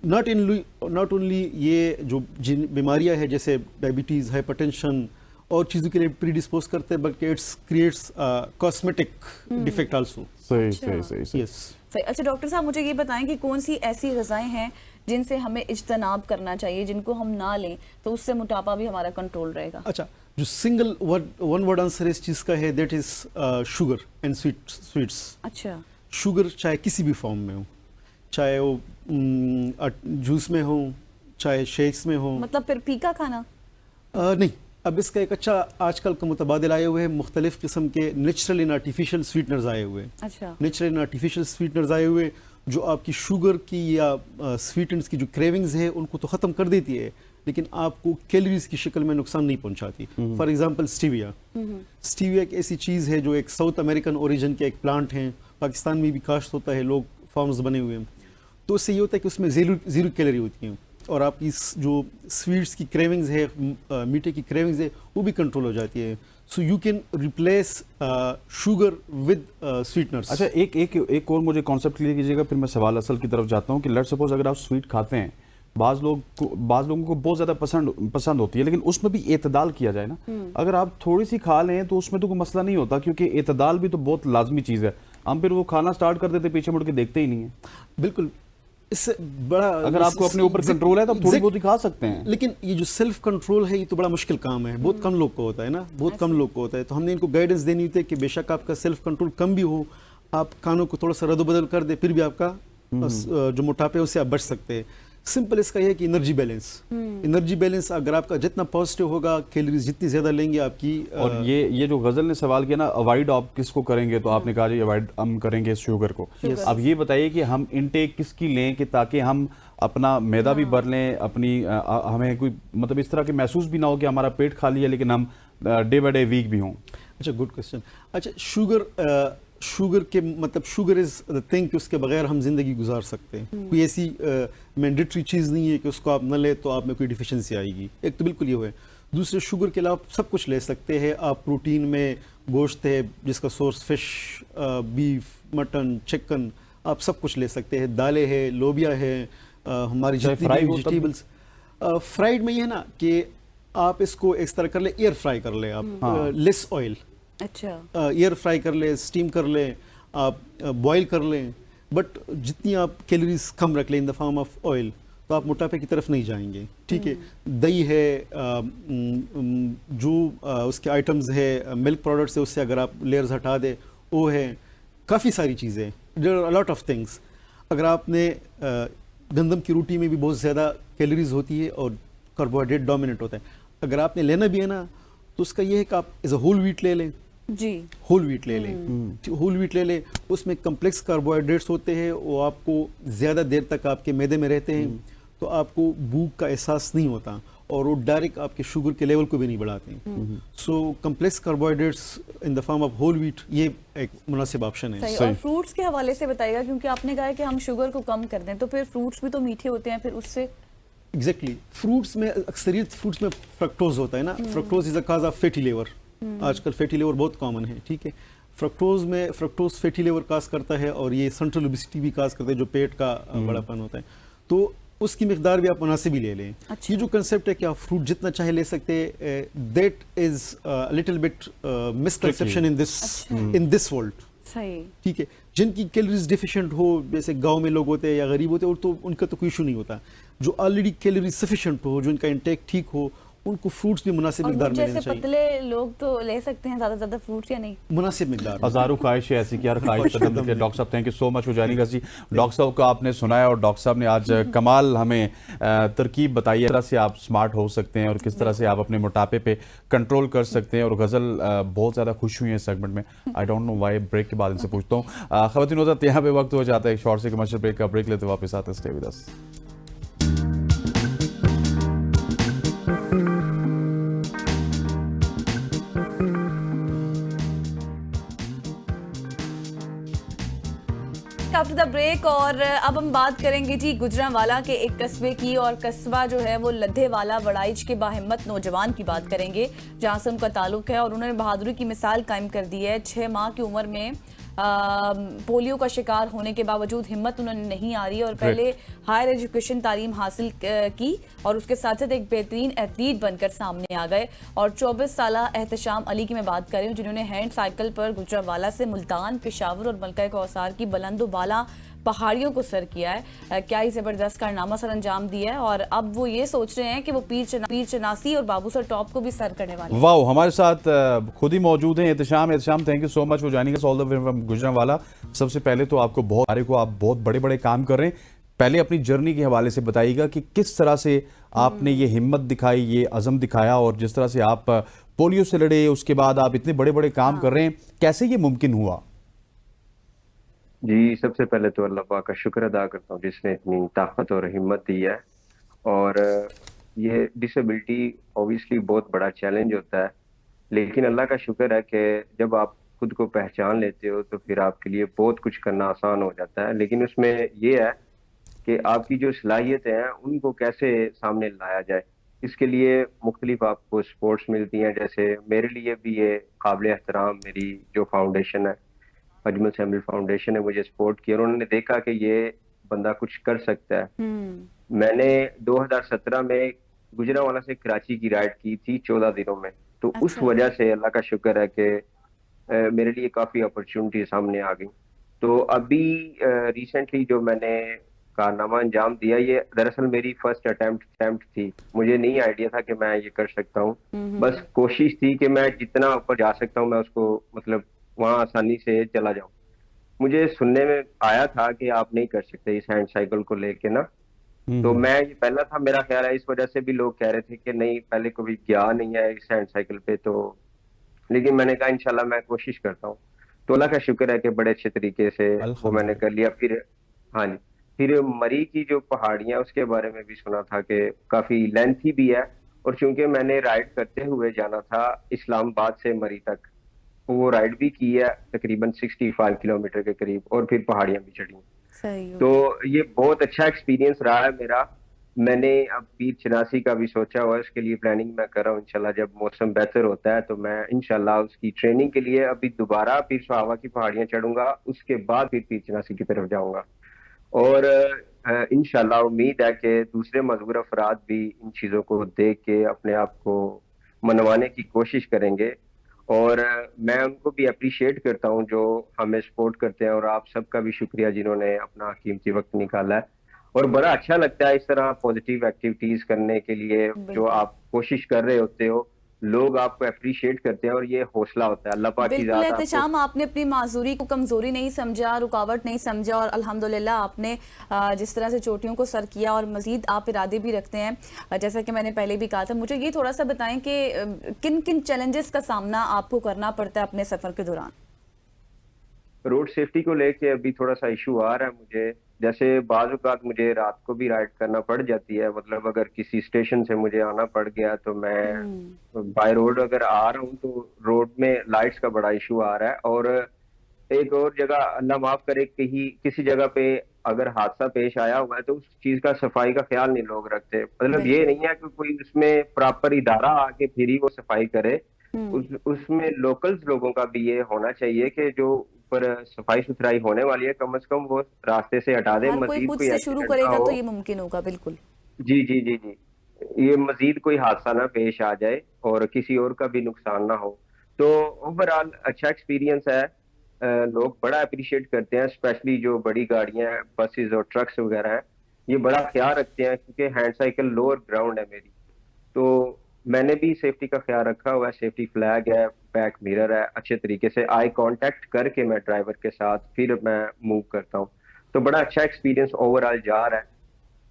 नॉट ओनली ये जो जिन बीमारियां हैं जैसे डायबिटीज़, हाइपरटेंशन और चीज़ों के लिए प्रीडिस्पोज करते हैं, बल्कि it's creates cosmetic defect also. सही। यस। अच्छा डॉक्टर साहब, मुझे ये बताएं कि कौन सी ऐसी ग़िज़ाएं हैं जिनसे हमें इज्तनाब करना चाहिए, जिनको हम ना लें तो उससे मोटापा भी हमारा कंट्रोल रहेगा? अच्छा, जो सिंगल वन वर्ड आंसर इस चीज़ का है, that is sugar and sweets. अच्छा। शुगर चाहे किसी भी फॉर्म में हो, चाहे वो जूस में हो, चाहे शेक्स में हो, मतलब फिर फीका खाना? नहीं, अब इसका एक अच्छा आजकल का मुतबादिल आए हुए हैं, मुख्तलिफ किस्म के नेचुरल एंड आर्टिफिशियल स्वीटनर्स आए हुए हैं। अच्छा। नेचुरल एंड आर्टिफिशियल स्वीटनर्स आए हुए जो आपकी शुगर की या स्वीटनर्स की जो क्रेविंग्स है उनको तो ख़त्म कर देती है, लेकिन आपको कैलोरीज की शक्ल में नुकसान नहीं पहुंचाती। For example stevia. स्टीविया एक ऐसी चीज़ है जो एक साउथ अमेरिकन ओरिजिन के एक प्लांट है, पाकिस्तान में भी काश्त होता है, लोग फार्म्स बने हुए हैं। तो उससे ये होता है कि उसमें ज़ीरो कैलोरी होती हैं, और आपकी जो स्वीट्स की क्रेविंग्स है, मीठे की क्रेविंग्स है, वो भी कंट्रोल हो जाती है। So you can replace sugar with sweeteners. अच्छा, एक और मुझे कॉन्सेप्ट क्लियर कीजिएगा, फिर मैं सवाल असल की तरफ जाता हूँ कि लेट्स सपोज अगर आप स्वीट खाते हैं, बाज़ लोगों को बहुत ज़्यादा पसंद होती है, लेकिन उसमें भी एतदाल किया जाए ना। अगर आप थोड़ी सी खा लें तो उसमें तो कोई मसला नहीं होता, क्योंकि एतदाल भी तो बहुत लाजमी चीज़ है। हम फिर वो खाना स्टार्ट कर देते, पीछे मुड़ के देखते ही नहीं है। बिल्कुल, इससे बड़ा अगर आपको अपने ऊपर कंट्रोल है तो आप थोड़ी बहुत ही खा सकते हैं, लेकिन ये जो सेल्फ कंट्रोल है ये तो बड़ा मुश्किल काम है, बहुत कम लोग को होता है ना, बहुत कम लोग को होता है। तो हमने इनको गाइडेंस देनी होती है कि बेशक आपका सेल्फ कंट्रोल कम भी हो, आप खानों को थोड़ा सा रद्द-बदल कर दे, फिर भी आपका जो मोटापे उससे आप बच सकते हैं। सिंपल इसका यह है कि एनर्जी बैलेंस अगर आपका जितना पॉजिटिव होगा, कैलोरीज जितनी ज्यादा लेंगे आपकी। और ये जो गजल ने सवाल किया ना, अवॉइड आप किसको करेंगे, तो आपने कहा जी अवॉइड हम करेंगे शुगर को। अब ये बताइए कि हम इनटेक किसकी लें कि ताकि हम अपना मैदा भी भर लें, अपनी हमें कोई मतलब इस तरह के महसूस भी ना हो कि हमारा पेट खाली है लेकिन हम डे बाय डे वीक भी हों। अच्छा, गुड क्वेश्चन। अच्छा, शुगर के मतलब शुगर इज द थिंग कि उसके बगैर हम जिंदगी गुजार सकते हैं। कोई ऐसी मैंडेटरी चीज़ नहीं है कि उसको आप न ले तो आप में कोई डिफिशिएंसी आएगी। एक तो बिल्कुल ये है। दूसरे, शुगर के अलावा सब कुछ ले सकते हैं आप। प्रोटीन में गोश्त है जिसका source fish, beef, mutton, chicken, आप सब कुछ ले सकते हैं। दालें है, लोबिया है, हमारी जितनी वेजिटेबल्स। फ्राइड में ये है ना कि आप इसको इस तरह कर ले, एयर फ्राई कर ले आप, लेस ऑयल। अच्छा। एयर फ्राई कर ले, स्टीम कर ले, आप बॉईल कर लें, बट जितनी आप कैलोरीज कम रख लें इन द फॉर्म ऑफ ऑयल, तो आप मोटापे की तरफ नहीं जाएंगे। ठीक है। दही है, जो उसके आइटम्स है, मिल्क प्रोडक्ट्स है, उससे अगर आप लेयर्स हटा दे, वो है। काफ़ी सारी चीज़ें, there are a lot of things. अगर आपने गंदम की रोटी में भी बहुत ज़्यादा कैलोरीज होती है और कार्बोहाइड्रेट डोमिनेट होता है। अगर आपने लेना भी है ना, तो उसका ये है कि आप एज अ होल व्हीट ले लें, जी होल व्हीट ले लें, होल व्हीट ले लें, उसमें कम्प्लेक्स कार्बोहाइड्रेट्स होते हैं, वो आपको ज़्यादा देर तक आपके मैदे में रहते हैं, तो आपको भूख का एहसास नहीं होता और वो डायरेक्ट आपके शुगर के लेवल को भी नहीं बढ़ाते हैं। So complex carbohydrates in the form of whole wheat ये एक मुनासिब ऑप्शन है। सही। और फ्रूट्स के हवाले से बताइएगा, क्योंकि आपने कहा है कि हम शुगर को कम कर दें, तो फिर फ्रूट्स भी तो मीठे होते हैं, फिर उससे एग्जैक्टली फ्रूट्स में अक्सरियत फ्रूट्स में फ्रक्टोज होता है ना, fructose is a cause of fatty liver. आजकल फैटी लिवर बहुत कॉमन है, ठीक है। फ्रक्टोज फैटी लिवर काज करता है और ये सेंट्रल ओबेसिटी भी काज करता है, जो पेट का बड़ापन होता है, तो उसकी मिकदार भी आप मुनासिब ही ले लें। अच्छा। ये जो कंसेप्ट है कि आप फ्रूट जितना चाहे ले सकते हैं, that is little bit misconception in this world. सही। ठीक है, जिनकी कैलोरीज डिफिशिएंट हो, जैसे गांव में लोग होते हैं या गरीब होते हैं, और तो उनका तो कोई इशू नहीं होता। जो ऑलरेडी कैलोरी सफिशिएंट हो, जो इनका इंटेक ठीक हो, उनको फ्रूट्स भी मुनासिब और मिकदार में लेना जैसे चाहिए। पतले लोग तो ले सकते हैं ज़्यादा से ज़्यादा फ्रूट्स या नहीं? मुनासिब मिकदार में। हजारों ख्वाहिशें ऐसी कि हर ख्वाहिश खत्म होती है। डॉक्टर साहब thank you so much for joining us जी। डॉक्टर साहब को आपने सुनाया और डॉक्टर साहब ने आज कमाल हमें तरकीब बताई है, किस तरह से आप स्मार्ट हो सकते हैं और किस तरह से आप अपने मोटापे पे कंट्रोल कर सकते हैं। और गज़ल बहुत ज़्यादा खुश हुई है इस सेगमेंट में। I don't know why, break के बाद इनसे पूछता हूँ। ख़वातीन होता यहाँ पे वक्त हो जाता है एक शॉर्ट से कमर्शियल ब्रेक का। ब्रेक लेते वापस आते हैं, stay with us. After the break, और अब हम बात करेंगे जी गुजरांवाला के एक कस्बे की, और कस्बा जो है वो लद्धेवाला वड़ाइच के बाहिम्मत नौजवान की बात करेंगे, जहां से उनका ताल्लुक है और उन्होंने बहादुरी की मिसाल कायम कर दी है। 6 माह की उम्र में पोलियो का शिकार होने के बावजूद हिम्मत उन्होंने नहीं आ रही और पहले हायर एजुकेशन तालीम हासिल की और उसके साथ साथ एक बेहतरीन एथलीट बनकर सामने आ गए। और 24 साल एहतशाम अली की मैं बात कर रही हूँ, जिन्होंने हैंड साइकिल पर गुजरांवाला से मुल्तान, पेशावर और मलका कौसार की बुलंदोबाला पहाड़ियों को सर किया है। क्या ही जबरदस्त कारनामा सर अंजाम दिया है, और अब वो ये सोच रहे हैं कि वो पीर चनासी और बाबूसर टॉप को भी सर करने वाले हैं। वाह, हमारे साथ खुद ही मौजूद हैं Ehtesham. Thank you so much for joining us all the way from Gujranwala. सबसे पहले तो आप बहुत बड़े बड़े काम कर रहे हैं। पहले अपनी जर्नी के हवाले से बताइएगा कि किस तरह से आपने ये हिम्मत दिखाई, ये अज़म दिखाया, और जिस तरह से आप पोलियो से लड़े, उसके बाद आप इतने बड़े बड़े काम कर रहे हैं, कैसे ये मुमकिन हुआ? जी, सबसे पहले तो अल्लाह पाक का शुक्र अदा करता हूँ जिसने इतनी ताकत और हिम्मत दी है। और ये डिसेबिलिटी ऑब्वियसली बहुत बड़ा चैलेंज होता है, लेकिन अल्लाह का शुक्र है कि जब आप खुद को पहचान लेते हो तो फिर आपके लिए बहुत कुछ करना आसान हो जाता है। लेकिन उसमें ये है कि आपकी जो सलाहियतें हैं उनको कैसे सामने लाया जाए। इसके लिए मुख्तलिफ आपको सपोर्ट्स मिलती हैं, जैसे मेरे लिए भी ये काबिल एहतराम मेरी जो फाउंडेशन है, अजमल सैमुअल फाउंडेशन है, मुझे सपोर्ट किया। उन्होंने देखा कि ये बंदा कुछ कर सकता है। मैंने 2017 में गुजरांवाला से कराची की राइड की थी 14 दिनों में, तो उस वजह से अल्लाह का शुक्र है कि मेरे लिए काफी अपॉर्चुनिटी सामने आ गई। तो अभी रिसेंटली जो मैंने कारनामा अंजाम दिया, ये दरअसल मेरी फर्स्ट अटेम्प्ट थी। मुझे नहीं आइडिया था कि मैं ये कर सकता हूँ, बस कोशिश थी कि मैं जितना ऊपर जा सकता हूँ मैं उसको मतलब वहां आसानी से चला जाऊं। मुझे सुनने में आया था कि आप नहीं कर सकते इस हैंड साइकिल को लेके ना, तो मैं ये पहला था मेरा ख्याल है, इस वजह से भी लोग कह रहे थे कि नहीं पहले कभी गया नहीं है इस हैंड साइकिल पे, तो लेकिन मैंने कहा इंशाल्लाह मैं कोशिश करता हूँ। तो अल्लाह का शुक्र है कि बड़े अच्छे तरीके से वो मैंने कर लिया। फिर हाँ जी, फिर मरी की जो पहाड़ियां उसके बारे में भी सुना था कि काफी लेंथी भी है, और चूंकि मैंने राइड करते हुए जाना था इस्लामाबाद से मरी तक, वो राइड भी की है तकरीबन 65 किलोमीटर के करीब, और फिर पहाड़ियां भी चढ़ी। तो ये बहुत अच्छा एक्सपीरियंस रहा है मेरा। मैंने अब पीर चनासी का भी सोचा हुआ है, उसके लिए प्लानिंग मैं कर रहा हूँ। इंशाल्लाह जब मौसम बेहतर होता है तो मैं इंशाल्लाह उसकी ट्रेनिंग के लिए अभी दोबारा पीर सुहावा की पहाड़ियां चढ़ूंगा, उसके बाद फिर पीर चनासी की तरफ जाऊंगा। और इंशाल्लाह उम्मीद है कि दूसरे मजबूर अफराद भी इन चीजों को देख के अपने आप को मनवाने की कोशिश करेंगे। और मैं उनको भी अप्रिशिएट करता हूँ जो हमें सपोर्ट करते हैं, और आप सबका भी शुक्रिया जिन्होंने अपना कीमती वक्त निकाला है। और बड़ा अच्छा लगता है इस तरह पॉजिटिव एक्टिविटीज करने के लिए, जो आप कोशिश कर रहे होते हो लोग आपको अप्रिशिएट करते हैं और ये हौसला होता है। अल्लाह पाक की बिल्कुल ज़ात आपको एहतशाम, आपने अपनी माजूरी को कमजोरी नहीं समझा, रुकावट नहीं समझा और अल्हम्दुलिल्लाह आपने जिस तरह से चोटियों को सर किया और मजीद आप इरादे भी रखते हैं, जैसा कि मैंने पहले भी कहा था। मुझे ये थोड़ा सा बताएं कि किन किन चैलेंजेस का सामना आपको करना पड़ता है अपने सफर के दौरान। रोड सेफ्टी को लेके अभी थोड़ा सा इशू आ रहा है मुझे। जैसे बाज़ औक़ात मुझे रात को भी राइड करना पड़ जाती है, मतलब अगर किसी स्टेशन से मुझे आना पड़ गया तो मैं बाय रोड अगर आ रहा हूँ तो रोड में लाइट्स का बड़ा इशू आ रहा है। और एक और जगह अल्लाह माफ करे, कहीं किसी जगह पे अगर हादसा पेश आया हुआ है तो उस चीज का सफाई का ख्याल नहीं लोग रखते। मतलब ये नहीं है कि कोई उसमें प्रॉपर इदारा आके फिर ही वो सफाई करे, उसमें लोकल्स लोगों का भी ये होना चाहिए कि जो ऊपर सफाई सुथराई होने वाली है कम से कम वो रास्ते से हटा दे। हर कोई मजीद खुद कोई से शुरू एक्सीडेंट ना करेगा हो। तो ये मुमकिन होगा। बिल्कुल जी जी जी जी, ये मजीद कोई हादसा ना पेश आ जाए और किसी और का भी नुकसान ना हो। तो ओवरऑल अच्छा एक्सपीरियंस है। लोग बड़ा अप्रिशिएट करते हैं, स्पेशली जो बड़ी गाड़ियां हैं, बसेस और ट्रक्स वगैरह हैं, ये बड़ा ख्याल रखते हैं क्योंकि हैंड साइकिल लोअर ग्राउंड है मेरी। तो मैंने भी सेफ्टी का ख्याल रखा हुआ है, सेफ्टी फ्लैग है, बैक मिरर है, अच्छे तरीके से आई कांटेक्ट करके मैं ड्राइवर के साथ फिर मैं मूव करता हूँ। तो बड़ा अच्छा एक्सपीरियंस ओवरऑल जा रहा है।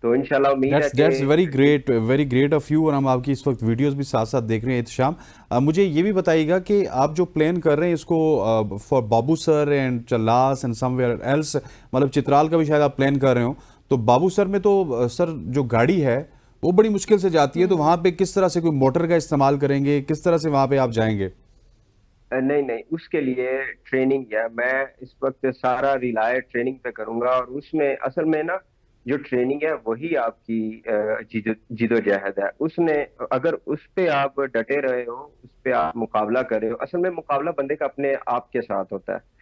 तो इंशाल्लाह उम्मीद है दैट्स कि वेरी ग्रेट ऑफ यू। और हम आपकी इस वक्त वीडियोस भी साथ साथ देख रहे हैं एहतशाम। मुझे ये भी बताइएगा कि आप जो प्लान कर रहे हैं इसको फॉर बाबू सर एंड चल्लास एंड समवेयर एल्स, मतलब चित्राल का भी शायद आप प्लान कर रहे हो, तो बाबू सर में तो सर जो गाड़ी है वो बड़ी मुश्किल से जाती है, तो वहां पे किस तरह से कोई मोटर का इस्तेमाल करेंगे, किस तरह से वहां पे आप जाएंगे? नहीं नहीं, उसके लिए ट्रेनिंग है। मैं इस वक्त सारा रिलाय ट्रेनिंग पे करूंगा और उसमें असल में ना जो ट्रेनिंग है वही आपकी जिदोजहद है। उसने अगर उस पे आप डटे रहे हो, उस पे आप मुकाबला कर रहे हो, असल में मुकाबला बंदे का अपने आप के साथ होता है।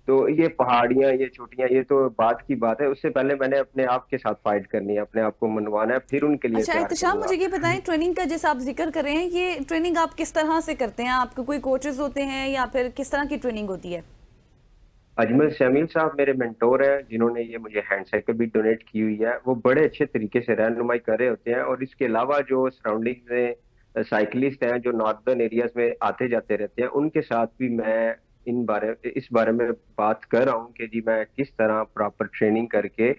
तो ये पहाड़ियां, ये चोटियां, ये तो बात की बात है, उससे पहले मैंने अपने आप के साथ फाइट करनी है, अपने आप को मनवाना है, फिर उनके लिए अच्छा तैयार एहतशाम, करूंगा। मुझे ये बताएं ट्रेनिंग का जैसा आप जिक्र कर रहे हैं, ये ट्रेनिंग आप किस तरह से करते हैं? आपके कोई कोचेस होते हैं या फिर किस तरह की ट्रेनिंग होती है? अजमल शमील साहब मेरे मेंटोर हैं, जिन्होंने ये मुझे हैंड साइकिल भी डोनेट की हुई है। वो बड़े अच्छे तरीके से रहनुमाई कर रहे होते हैं और इसके अलावा जो सराउंडिंग में साइकिलिस्ट हैं जो नॉर्दर्न एरियाज में आते जाते रहते हैं, उनके साथ भी मैं इस बारे में बात कर रहा हूँ कि जी मैं किस तरह प्रॉपर ट्रेनिंग करके,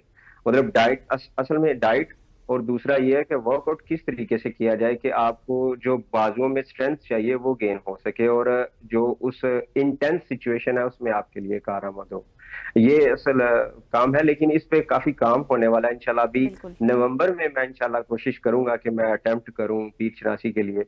मतलब डाइट, असल में डाइट, और दूसरा ये है कि वर्कआउट किस तरीके से किया जाए कि आपको जो बाजुओं में स्ट्रेंथ चाहिए वो गेन हो सके और जो उस इंटेंस सिचुएशन है उसमें आपके लिए कारआमद हो। ये असल काम है, लेकिन इस पे काफी काम होने वाला है इंशाल्लाह। अभी बिल्कुल नवंबर में मैं इंशाल्लाह कोशिश करूंगा कि मैं अटेम्प्ट करूं पीर चनासी के लिए,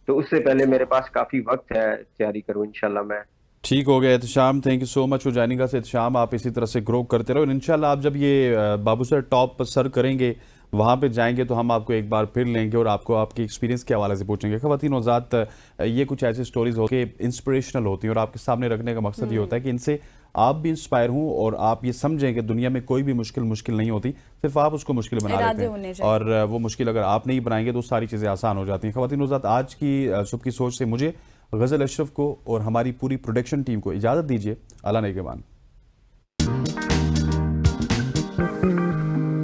तो उससे पहले मेरे पास काफी वक्त है, तैयारी करूं इंशाल्लाह मैं। ठीक हो गया Ehtesham, thank you so much for joining अस एहतशाम। आप इसी तरह से ग्रो करते रहो, इंशाल्लाह आप जब ये बाबू सर टॉप सर करेंगे वहाँ पे जाएंगे तो हम आपको एक बार फिर लेंगे और आपको आपके एक्सपीरियंस के हवाले से पूछेंगे। ख़वातीन हज़रात, ये कुछ ऐसी स्टोरीज हो के इंस्पिरेशनल होती हैं और आपके सामने रखने का मकसद ये होता है कि इनसे आप भी इंस्पायर हों और आप ये समझें कि दुनिया में कोई भी मुश्किल नहीं होती, सिर्फ आप उसको मुश्किल बना लेते हैं और वो मुश्किल अगर आप नहीं बनाएंगे तो सारी चीज़ें आसान हो जाती हैं। ख़वातीन हज़रात, आज की सुबह की सोच से मुझे, गज़ल अशरफ को और हमारी पूरी प्रोडक्शन टीम को इजाज़त दीजिए। अल्लाह नेगहबान।